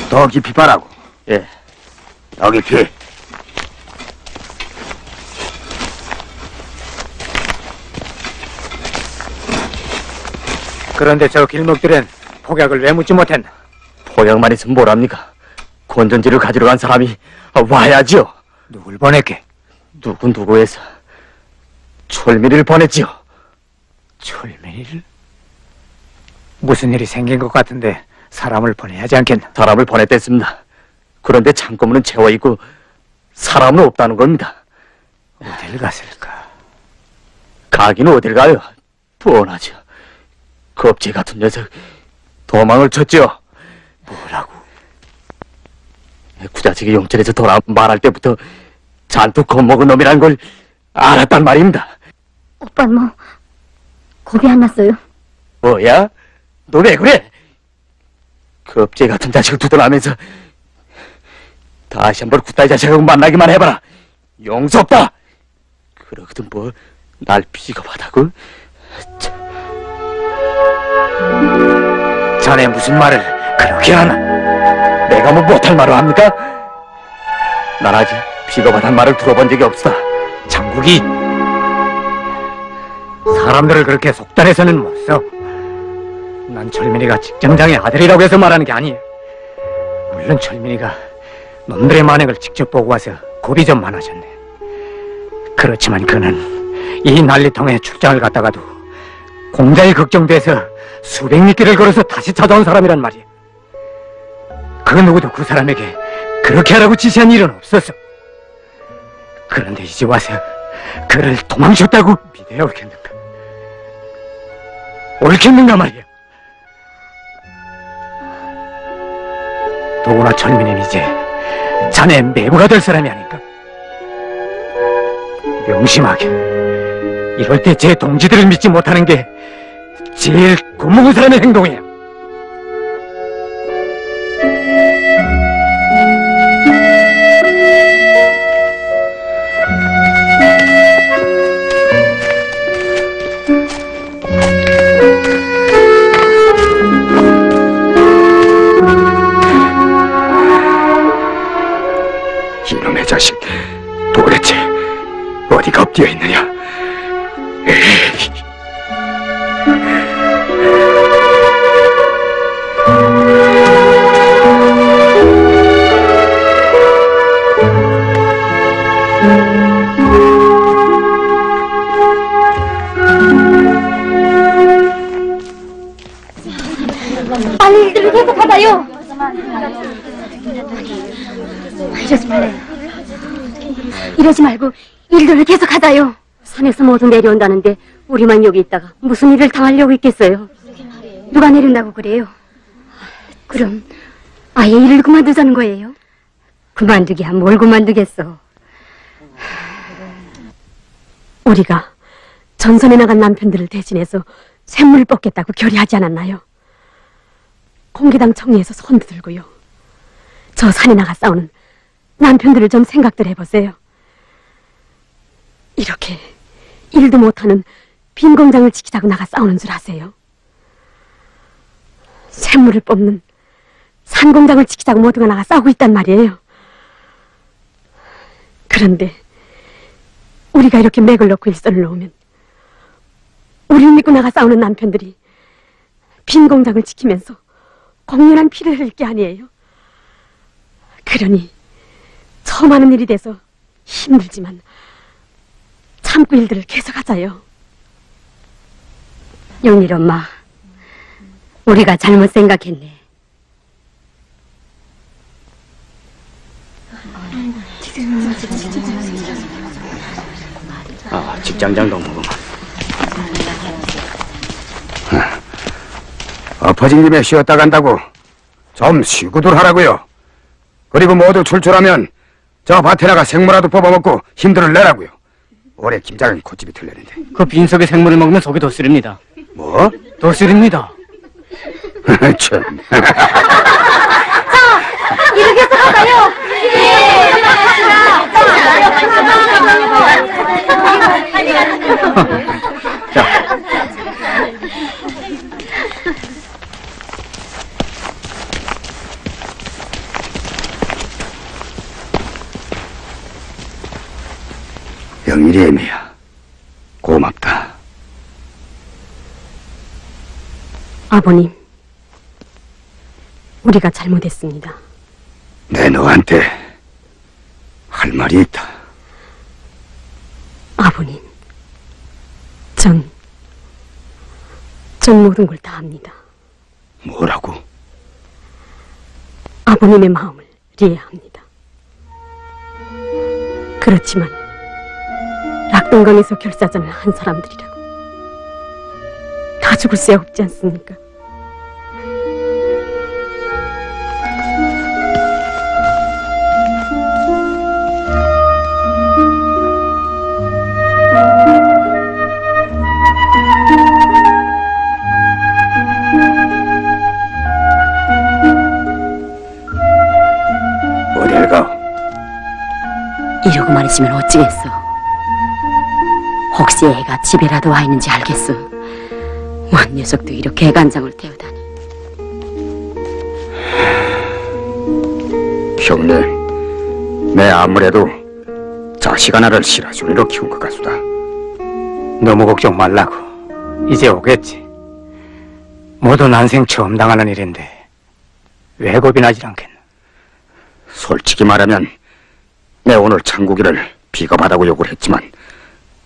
더 깊이 파라고. 예. 더 깊이. 그런데 저 길목들은 폭약을 왜 묻지 못했나? 포약만 있으면 뭐랍니까? 건전지를 가지러 간 사람이 와야죠. 누굴 보냈게? 누구에서 철미를 보냈지요. 일? 무슨 일이 생긴 것 같은데 사람을 보내야 하지 않겠나? 사람을 보냈댔습니다. 그런데 창고문은 채워있고 사람은 없다는 겁니다. 어딜 갔을까? 가기는 어딜 가요? 뻔하죠. 겁쟁이 같은 녀석 도망을 쳤죠. 뭐라고? 구자식이 용천에서 돌아 말할 때부터 잔뜩 겁먹은 놈이란 걸 알았단 말입니다. 오빠는 뭐 겁이 안 났어요? 뭐야? 너 왜 그래? 겁쟁이 같은 자식을 두둔하면서 다시 한번 구따이 자식하고 만나기만 해봐라. 용서 없다. 그러거든 뭐 날 비겁하다고? 자네 무슨 말을 그렇게 하나? 내가 뭐 못할 말을 합니까? 난 아직 비겁하단 말을 들어본 적이 없어. 장국이 사람들을 그렇게 속단해서는 못 써. 난 철민이가 직장장의 아들이라고 해서 말하는 게 아니에요. 물론 철민이가 놈들의 만행을 직접 보고 와서 겁이 좀 많아졌네. 그렇지만 그는 이 난리통에 출장을 갔다가도 공자에 걱정돼서 수백 리길을 걸어서 다시 찾아온 사람이란 말이야. 그 누구도 그 사람에게 그렇게 하라고 지시한 일은 없었어. 그런데 이제 와서 그를 도망쳤다고 믿어야 옳겠는가? 옳겠는가 말이야. 더구나 철민이는 이제 자네 매부가 될 사람이 아닐까? 명심하게 이럴 때 제 동지들을 믿지 못하는 게 제일 겁먹은 사람의 행동이야. 이놈의 자식, 도대체 어디가 엎드려 있느냐? 에이. 빨리 일들을 계속하다요. 이러지 말래요. 이러지 말고 일들을 계속하다요. 산에서 모두 내려온다는데 우리만 여기 있다가 무슨 일을 당하려고 있겠어요? 누가 내린다고 그래요? 그럼 아예 일을 그만두자는 거예요? 그만두기야 뭘 그만두겠어. 우리가 전선에 나간 남편들을 대신해서 쇳물을 뽑겠다고 결의하지 않았나요? 공기당 청리에서 손도 들고요. 저 산에 나가 싸우는 남편들을 좀 생각들 해보세요. 이렇게 일도 못하는 빈 공장을 지키자고 나가 싸우는 줄 아세요? 샘물을 뽑는 산 공장을 지키자고 모두가 나가 싸우고 있단 말이에요. 그런데 우리가 이렇게 맥을 놓고 일선을 놓으면 우리를 믿고 나가 싸우는 남편들이 빈 공장을 지키면서 공연한 피를 흘릴 게 아니에요. 그러니 처음 하는 일이 돼서 힘들지만 참고 일들을 계속하자요. 영일 엄마, 우리가 잘못 생각했네. 아, 직장장 동무구만. 엎어진 김에 쉬었다 간다고 좀 쉬고들 하라고요. 그리고 모두 출출하면 저 밭에 나가 생무라도 뽑아먹고 힘들을 내라고요. 올해 김장은 콧집이 틀렸는데. 그 빈속에 생물을 먹으면 속이 더 쓰립니다. 뭐? 더 쓰립니다. 참. 이렇게 해서 가요. 자. 영일이 애미야. 고맙다. 아버님, 우리가 잘못했습니다. 내 너한테 할 말이 있다. 아버님, 전 전 모든 걸 다 압니다. 뭐라고? 아버님의 마음을 이해합니다. 그렇지만 낙동강에서 결사전을 한 사람들이라고 다 죽을 새 없지 않습니까? 어딜 가? 이러고만 있으면 어찌겠어. 혹시 애가 집에라도 와 있는지 알겠어. 뭔 녀석도 이렇게 애간장을 태우다니. 형님, 내 아무래도 자식 하나를 실아주리로 키운 것 같수다. 너무 걱정 말라고. 이제 오겠지. 모두 난생 처음 당하는 일인데 왜 겁이 나질 않겠나? 솔직히 말하면 내 오늘 창국이를 비겁하다고 욕을 했지만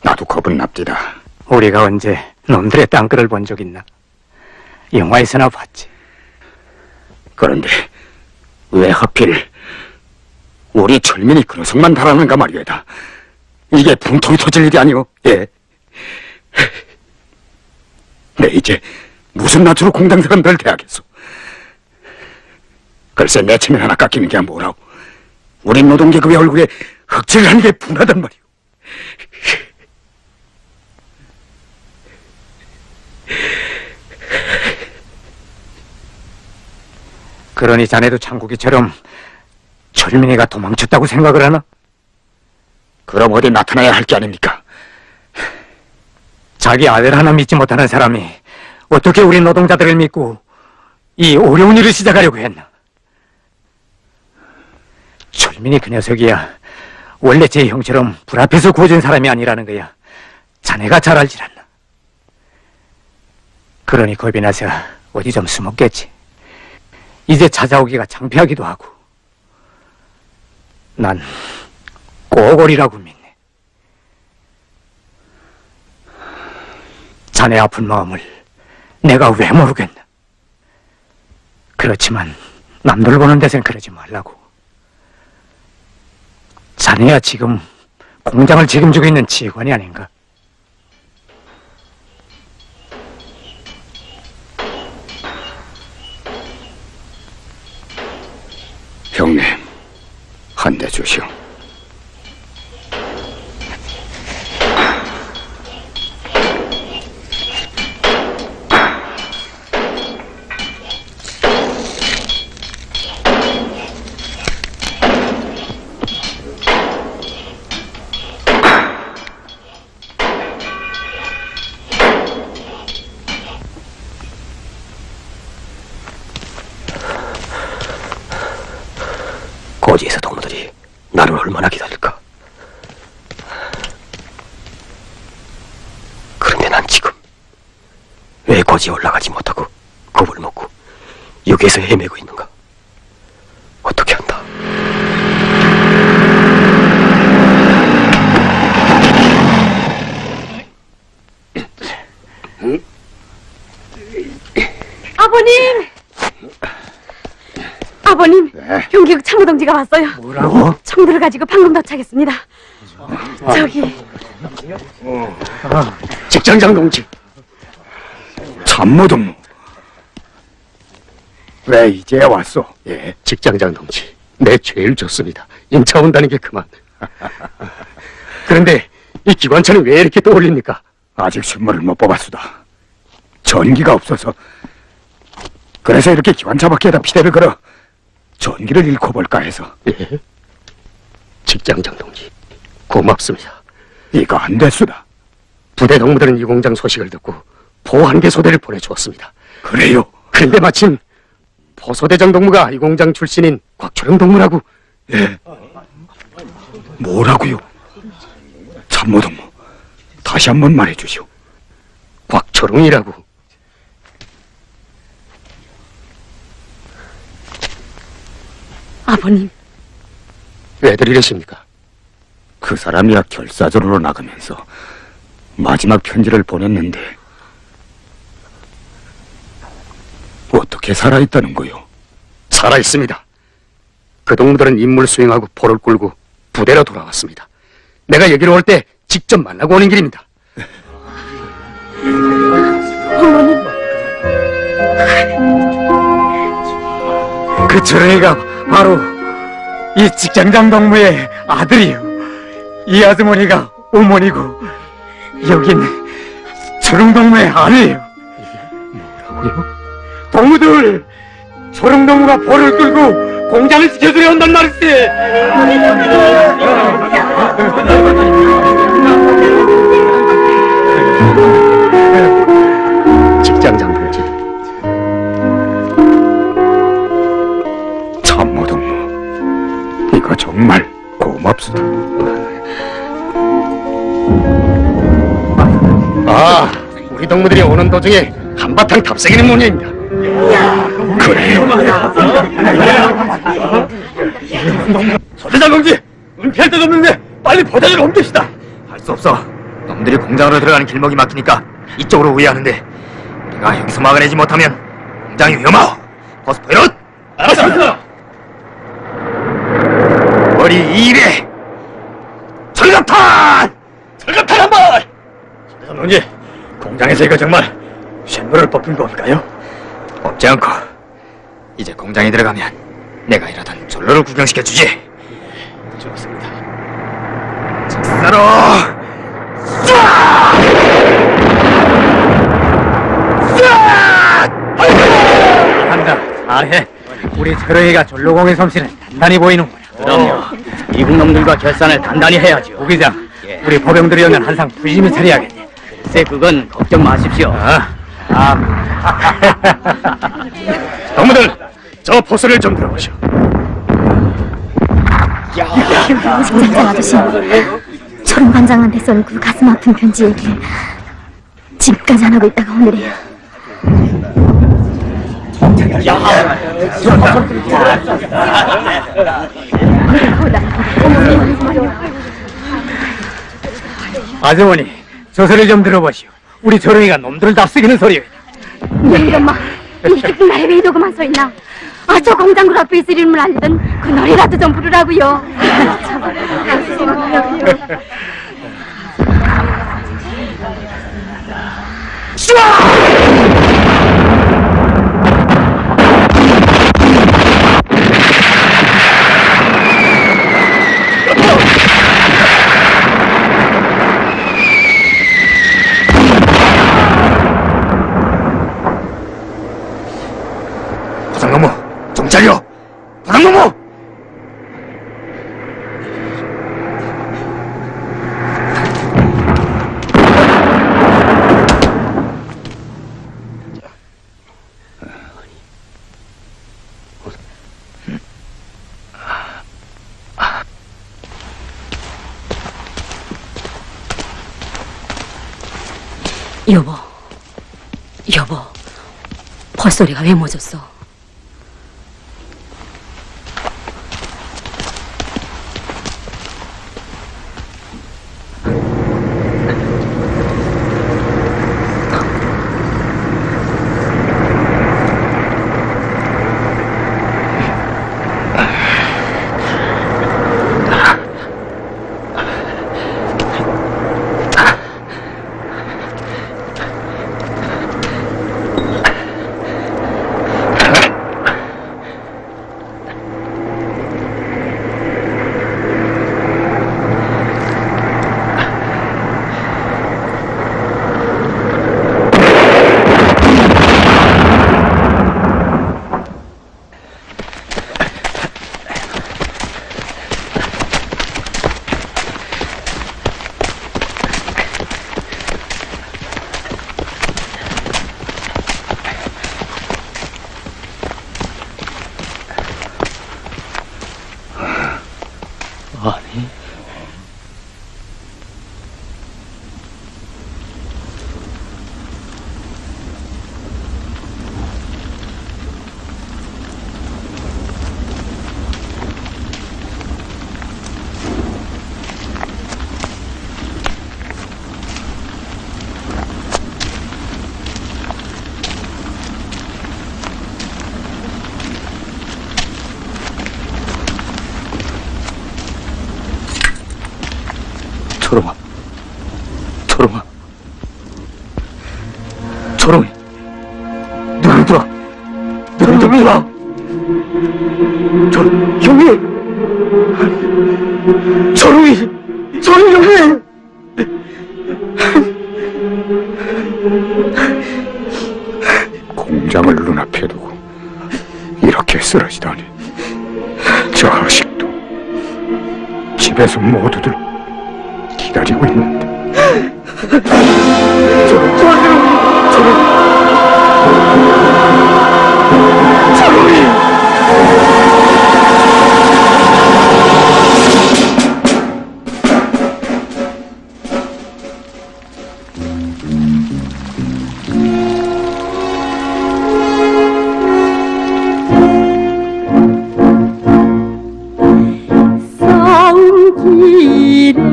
나도 겁은 납디다. 우리가 언제 놈들의 땅끌을 본 적 있나? 영화에서나 봤지. 그런데 왜 하필 우리 철민이 그 녀석만 바라는가 말이다. 이게 분통이 터질 일이 아니오. 예. 내 이제 무슨 낯으로 공당 사람들 대하겠소. 글쎄 내 체면 하나 깎이는 게 뭐라고. 우리 노동계급의 얼굴에 흑칠을 하는 게 분하단 말이오. 그러니 자네도 창국이처럼 철민이가 도망쳤다고 생각을 하나? 그럼 어디 나타나야 할 게 아닙니까? 자기 아들 하나 믿지 못하는 사람이 어떻게 우리 노동자들을 믿고 이 어려운 일을 시작하려고 했나? 철민이 그 녀석이야 원래 제 형처럼 불 앞에서 구워진 사람이 아니라는 거야. 자네가 잘 알질 않나? 그러니 겁이 나서 어디 좀 숨었겠지. 이제 찾아오기가 창피하기도 하고. 난 꼬골이라고 믿네. 자네 아픈 마음을 내가 왜 모르겠나. 그렇지만 남들 보는 데선 그러지 말라고. 자네야 지금 공장을 책임지고 있는 지휘관이 아닌가? 형님, 한 대 주시오. 고지에서 동무들이 나를 얼마나 기다릴까? 그런데 난 지금 왜 고지에 올라가지 못하고 겁을 먹고 여기에서 헤매고 있는가? 어떻게 한다? 아버님! 아버님, 네. 용기국 참모동지가 왔어요. 뭐라고? 총들을 가지고 방금 도착했습니다. 저기, 직장장 동지. 참모동무. 왜 이제 왔소? 예, 직장장 동지. 내 제일 좋습니다. 인차 온다는 게 그만. 그런데 이 기관차는 왜 이렇게 떠올립니까? 아직 신문을 못 뽑았수다. 전기가 없어서. 그래서 이렇게 기관차 밖에다 피대를 걸어 전기를 잃고 볼까 해서. 예, 직장장 동지. 고맙습니다. 이거 안 됐수다. 부대 동무들은 이 공장 소식을 듣고 포 한 개 소대를 보내주었습니다. 그래요? 그런데 마침 포소대장 동무가 이 공장 출신인 곽초령 동무라고. 예. 뭐라고요? 참모동무, 다시 한번 말해주시오. 곽초롱이라고. 아버님, 왜들 이러십니까? 그 사람이야 결사전으로 나가면서 마지막 편지를 보냈는데 어떻게 살아있다는 거요? 살아있습니다. 그 동무들은 임무를 수행하고 포를 끌고 부대로 돌아왔습니다. 내가 여기로 올 때 직접 만나고 오는 길입니다. 그 저랭이가 바로 이 직장장 동무의 아들이요. 이 아주머니가 어머니고 여긴 초롱동무의 아내예요. 뭐라고요? 동무들, 초롱동무가 포를 끌고 공장을 지켜주려 한단 말이지. 직장장 동지, 참모동무, 이거 정말 고맙소다. 아, 우리 동무들이 오는 도중에 한바탕 탑승이는 모양입니다. 그래요. 서대장 동지, 은폐할 데도 없는데 빨리 보자기를 옮깁시다. 할 수 없어. 놈들이 공장으로 들어가는 길목이 막히니까 이쪽으로 우회하는데 내가 여기서 막아내지 못하면 공장이 위험하오. 버스 포이롯! 알았습니다. 머리 2회 철갑탄! 철갑탄 한 발! 서대장 동지, 공장에서 이거 정말 쇳물을 뽑힌 겁니까요? 뽑지 않고 이제 공장에 들어가면 내가 일하던 전로를 구경시켜주지. 좋습니다. 직사로 한다. 잘해. 우리 철영이가 전로공의 솜씨는 단단히 보이는구나. 그럼요. 미국 놈들과 결산을 단단히 해야죠. 부기장, 우리 보병들이 오면 항상 부지런히 처리하겠네. 글쎄, 그건 걱정 마십시오. 동무들, 저 포스를 좀 들어보시오. 직장장 아저씨, 초롱반장한테 쏜 그 가슴 아픈 편지 얘기 지금까지 안 하고 있다가 오늘이야. 아주머니, 저 소리 좀 들어보시오. 우리 초롱이가 놈들을 다 쓰기는 소리요. 네 엄마, 이 깊은 날에 왜 이러고만 서 있나? 아, 저 공장굴 앞에 있을 이름을 알리던 그 노래라도 좀 부르라고요. 부상노무, 좀 잘려! 부상노무! 여보, 벌소리가 왜 멎었어? 초롱아, 초롱아, 초롱이, 눈을 들어, 눈을 좀 들어. 형님, 초롱이, 초롱이 형님. 공장을 눈앞에 두고 이렇게 쓰러지다니. 저 아식도 집에서 모두들 기다리고 있는데. 초롱이. 길에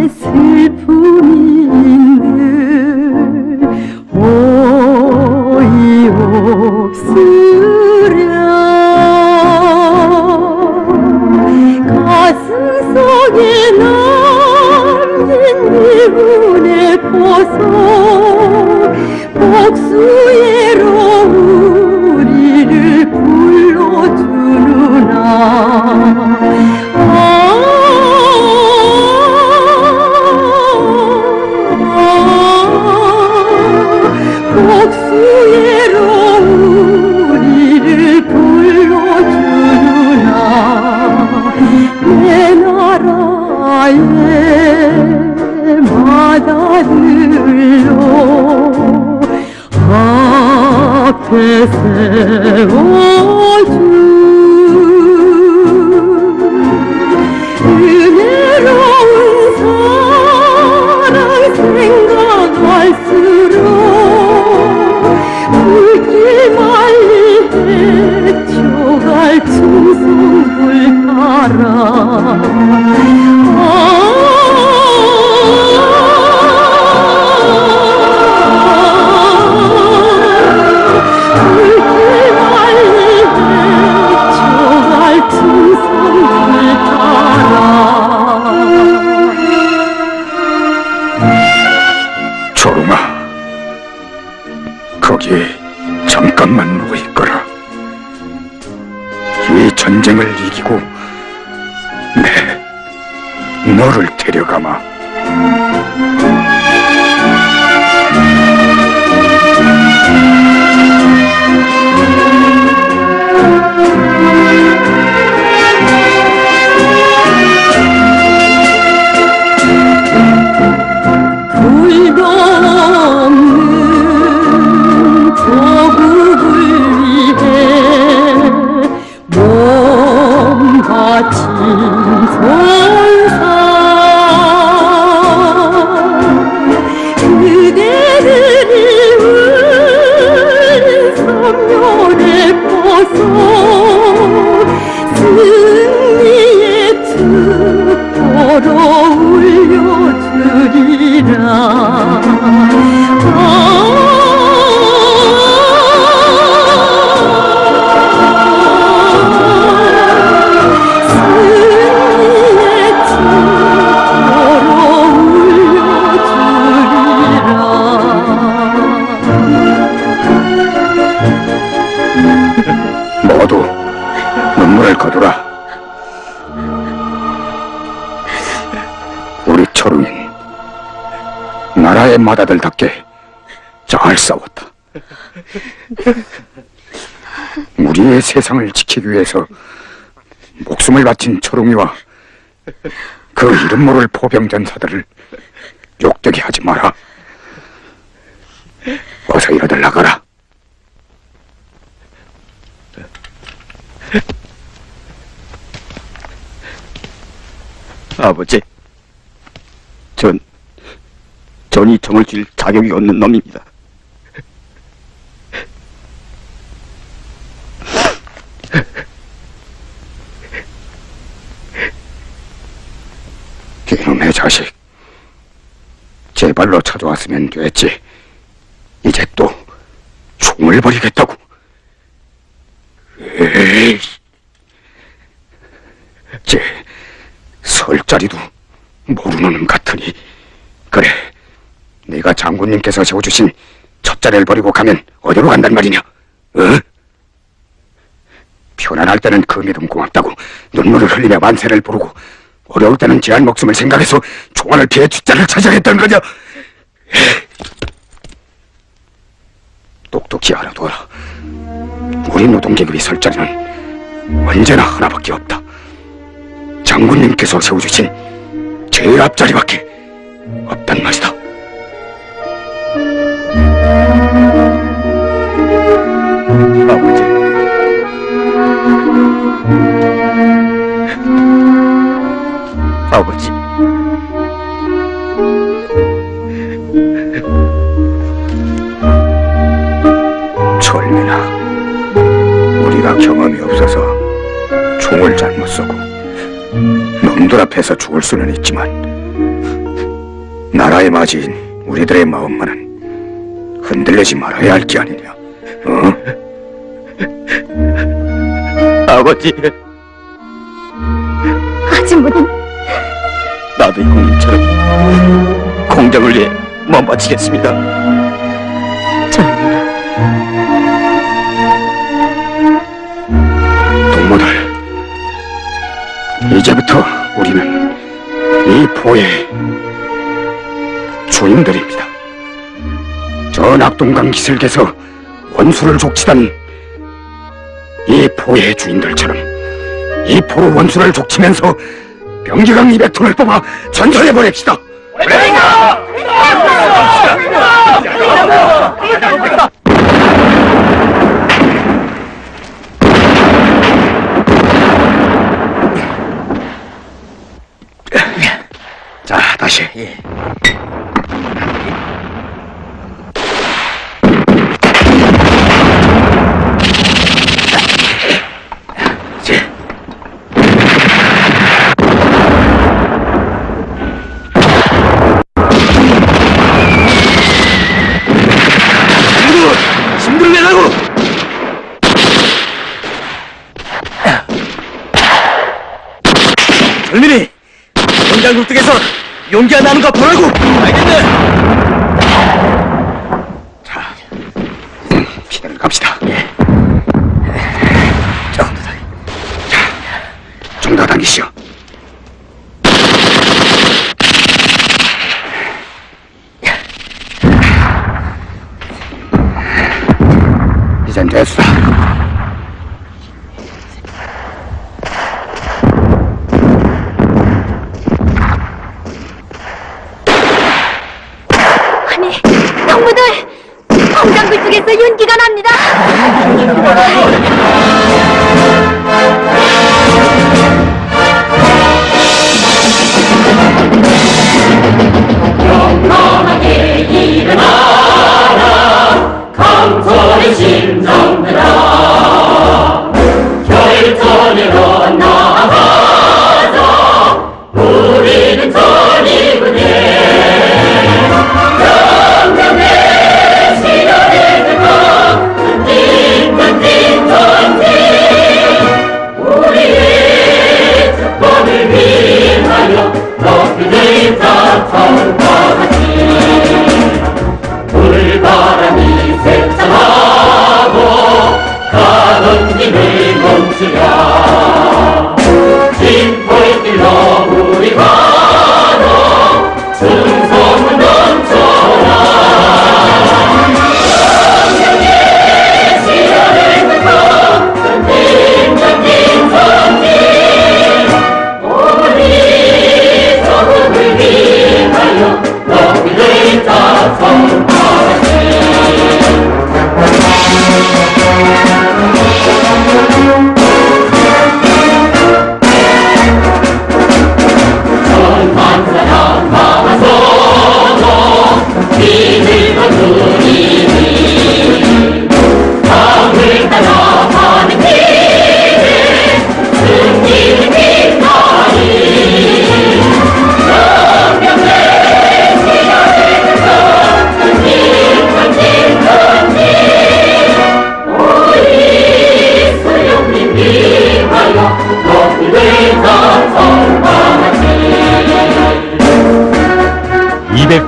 슬픔이 늘 호이 없으랴. 가슴 속에 남긴 미운의 보석 복수의로 우리를 불러주느나. 복수의로 우리를 불러주나. 내 나라의 마다들로 앞에 세워주. 은혜로운 사랑 생각할수록 불길 말리 헤쳐갈 충성불 따라. 불길 말리 헤쳐갈 충성불 따라. 초롱아, 거기 잠깐만 누워 있거라. 이 전쟁을 이기고 너를 데려가마. 불도 없는 조국을 위해 몸 바친 손사. 그대들이 우린 섬멸의 보석 승리의 특보로 울려주리라. 승리의 특보로 울려주리라. 모두 눈물을 거두라. 우리 초롱인 나라의 맏아들답게 잘 싸웠다. 우리의 세상을 지키기 위해서 목숨을 바친 초롱이와 그 이름 모를 포병전사들을 욕되게 하지 마라. 어서 이러들 나가라. 아버지, 전이 정을 줄 자격이 없는 놈입니다. 이놈의 자식, 제발로 찾아왔으면 됐지. 이제 또 총을 버리겠다고. 에이, 제 설 자리도 모르는 놈 같으니. 그래, 네가 장군님께서 세워주신 첫 자리를 버리고 가면 어디로 간단 말이냐? 편안할 때는 그 믿음 고맙다고 눈물을 흘리며 만세를 부르고, 어려울 때는 제할 목숨을 생각해서 총알을 피해 뒷자를 찾아냈던 거냐? 똑똑히 알아둬라. 우리 노동계급이 설 자리는 언제나 하나밖에 없다. 장군님께서 세워주신 제일 앞자리밖에 없단 말이다. 아버지, 아버지, 철민아, 우리가 경험이 없어서 총을 잘못 쏘고 놈들 앞에서 죽을 수는 있지만 나라의 맞이인 우리들의 마음만은 흔들리지 말아야 할 게 아니냐. 아버지, 아주머니, 나도 형님처럼 공장을 위해 몸 바치겠습니다. 철민아, 동무들, 이제부터 우리는 이 포의 주인들입니다. 저 낙동강 기슭에서 원수를 족치던 이 포의 주인들처럼 이 포로 원수를 족치면서 병기강 200톤을 뽑아 전설해버립시다. 자, 다시. 힘들 내라고! 철민이! 공장 굴뚝에서 용기가 나는 거 보라고! 알겠네! 자, 피대를 갑시다. 좀 더 당기시오. 이젠 됐어. 아니, 동무들! 공장굴 쪽에서 윤기가 납니다! 영원하게 일어나라 강sol의 심정들아 결전으로 나아가자 우리는 전이군에 영광의 시련의 대강 전진 전진 전진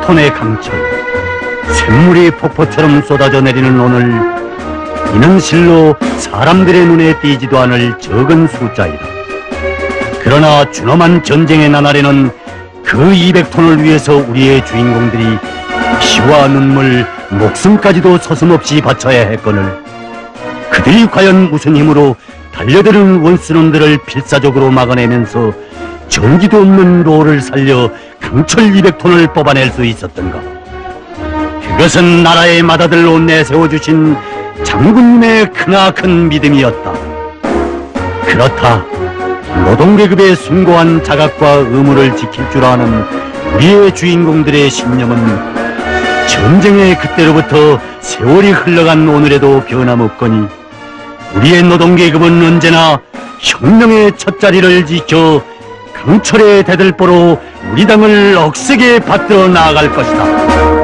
200톤의 강철, 샘물이 폭포처럼 쏟아져 내리는 오늘, 이는 실로 사람들의 눈에 띄지도 않을 적은 숫자이다. 그러나 준엄한 전쟁의 나날에는 그 200톤을 위해서 우리의 주인공들이 피와 눈물, 목숨까지도 서슴없이 바쳐야 했거늘, 그들이 과연 무슨 힘으로 달려드는 원수놈들을 필사적으로 막아내면서 전기도 없는 로를 살려 강철 200톤을 뽑아낼 수 있었던가? 그것은 나라의 맏아들로 내세워주신 장군님의 크나큰 믿음이었다. 그렇다. 노동계급의 숭고한 자각과 의무를 지킬 줄 아는 우리의 주인공들의 신념은 전쟁의 그때로부터 세월이 흘러간 오늘에도 변함없거니, 우리의 노동계급은 언제나 혁명의 첫자리를 지켜 강철의 대들보로 우리 당을 억세게 받들어 나아갈 것이다.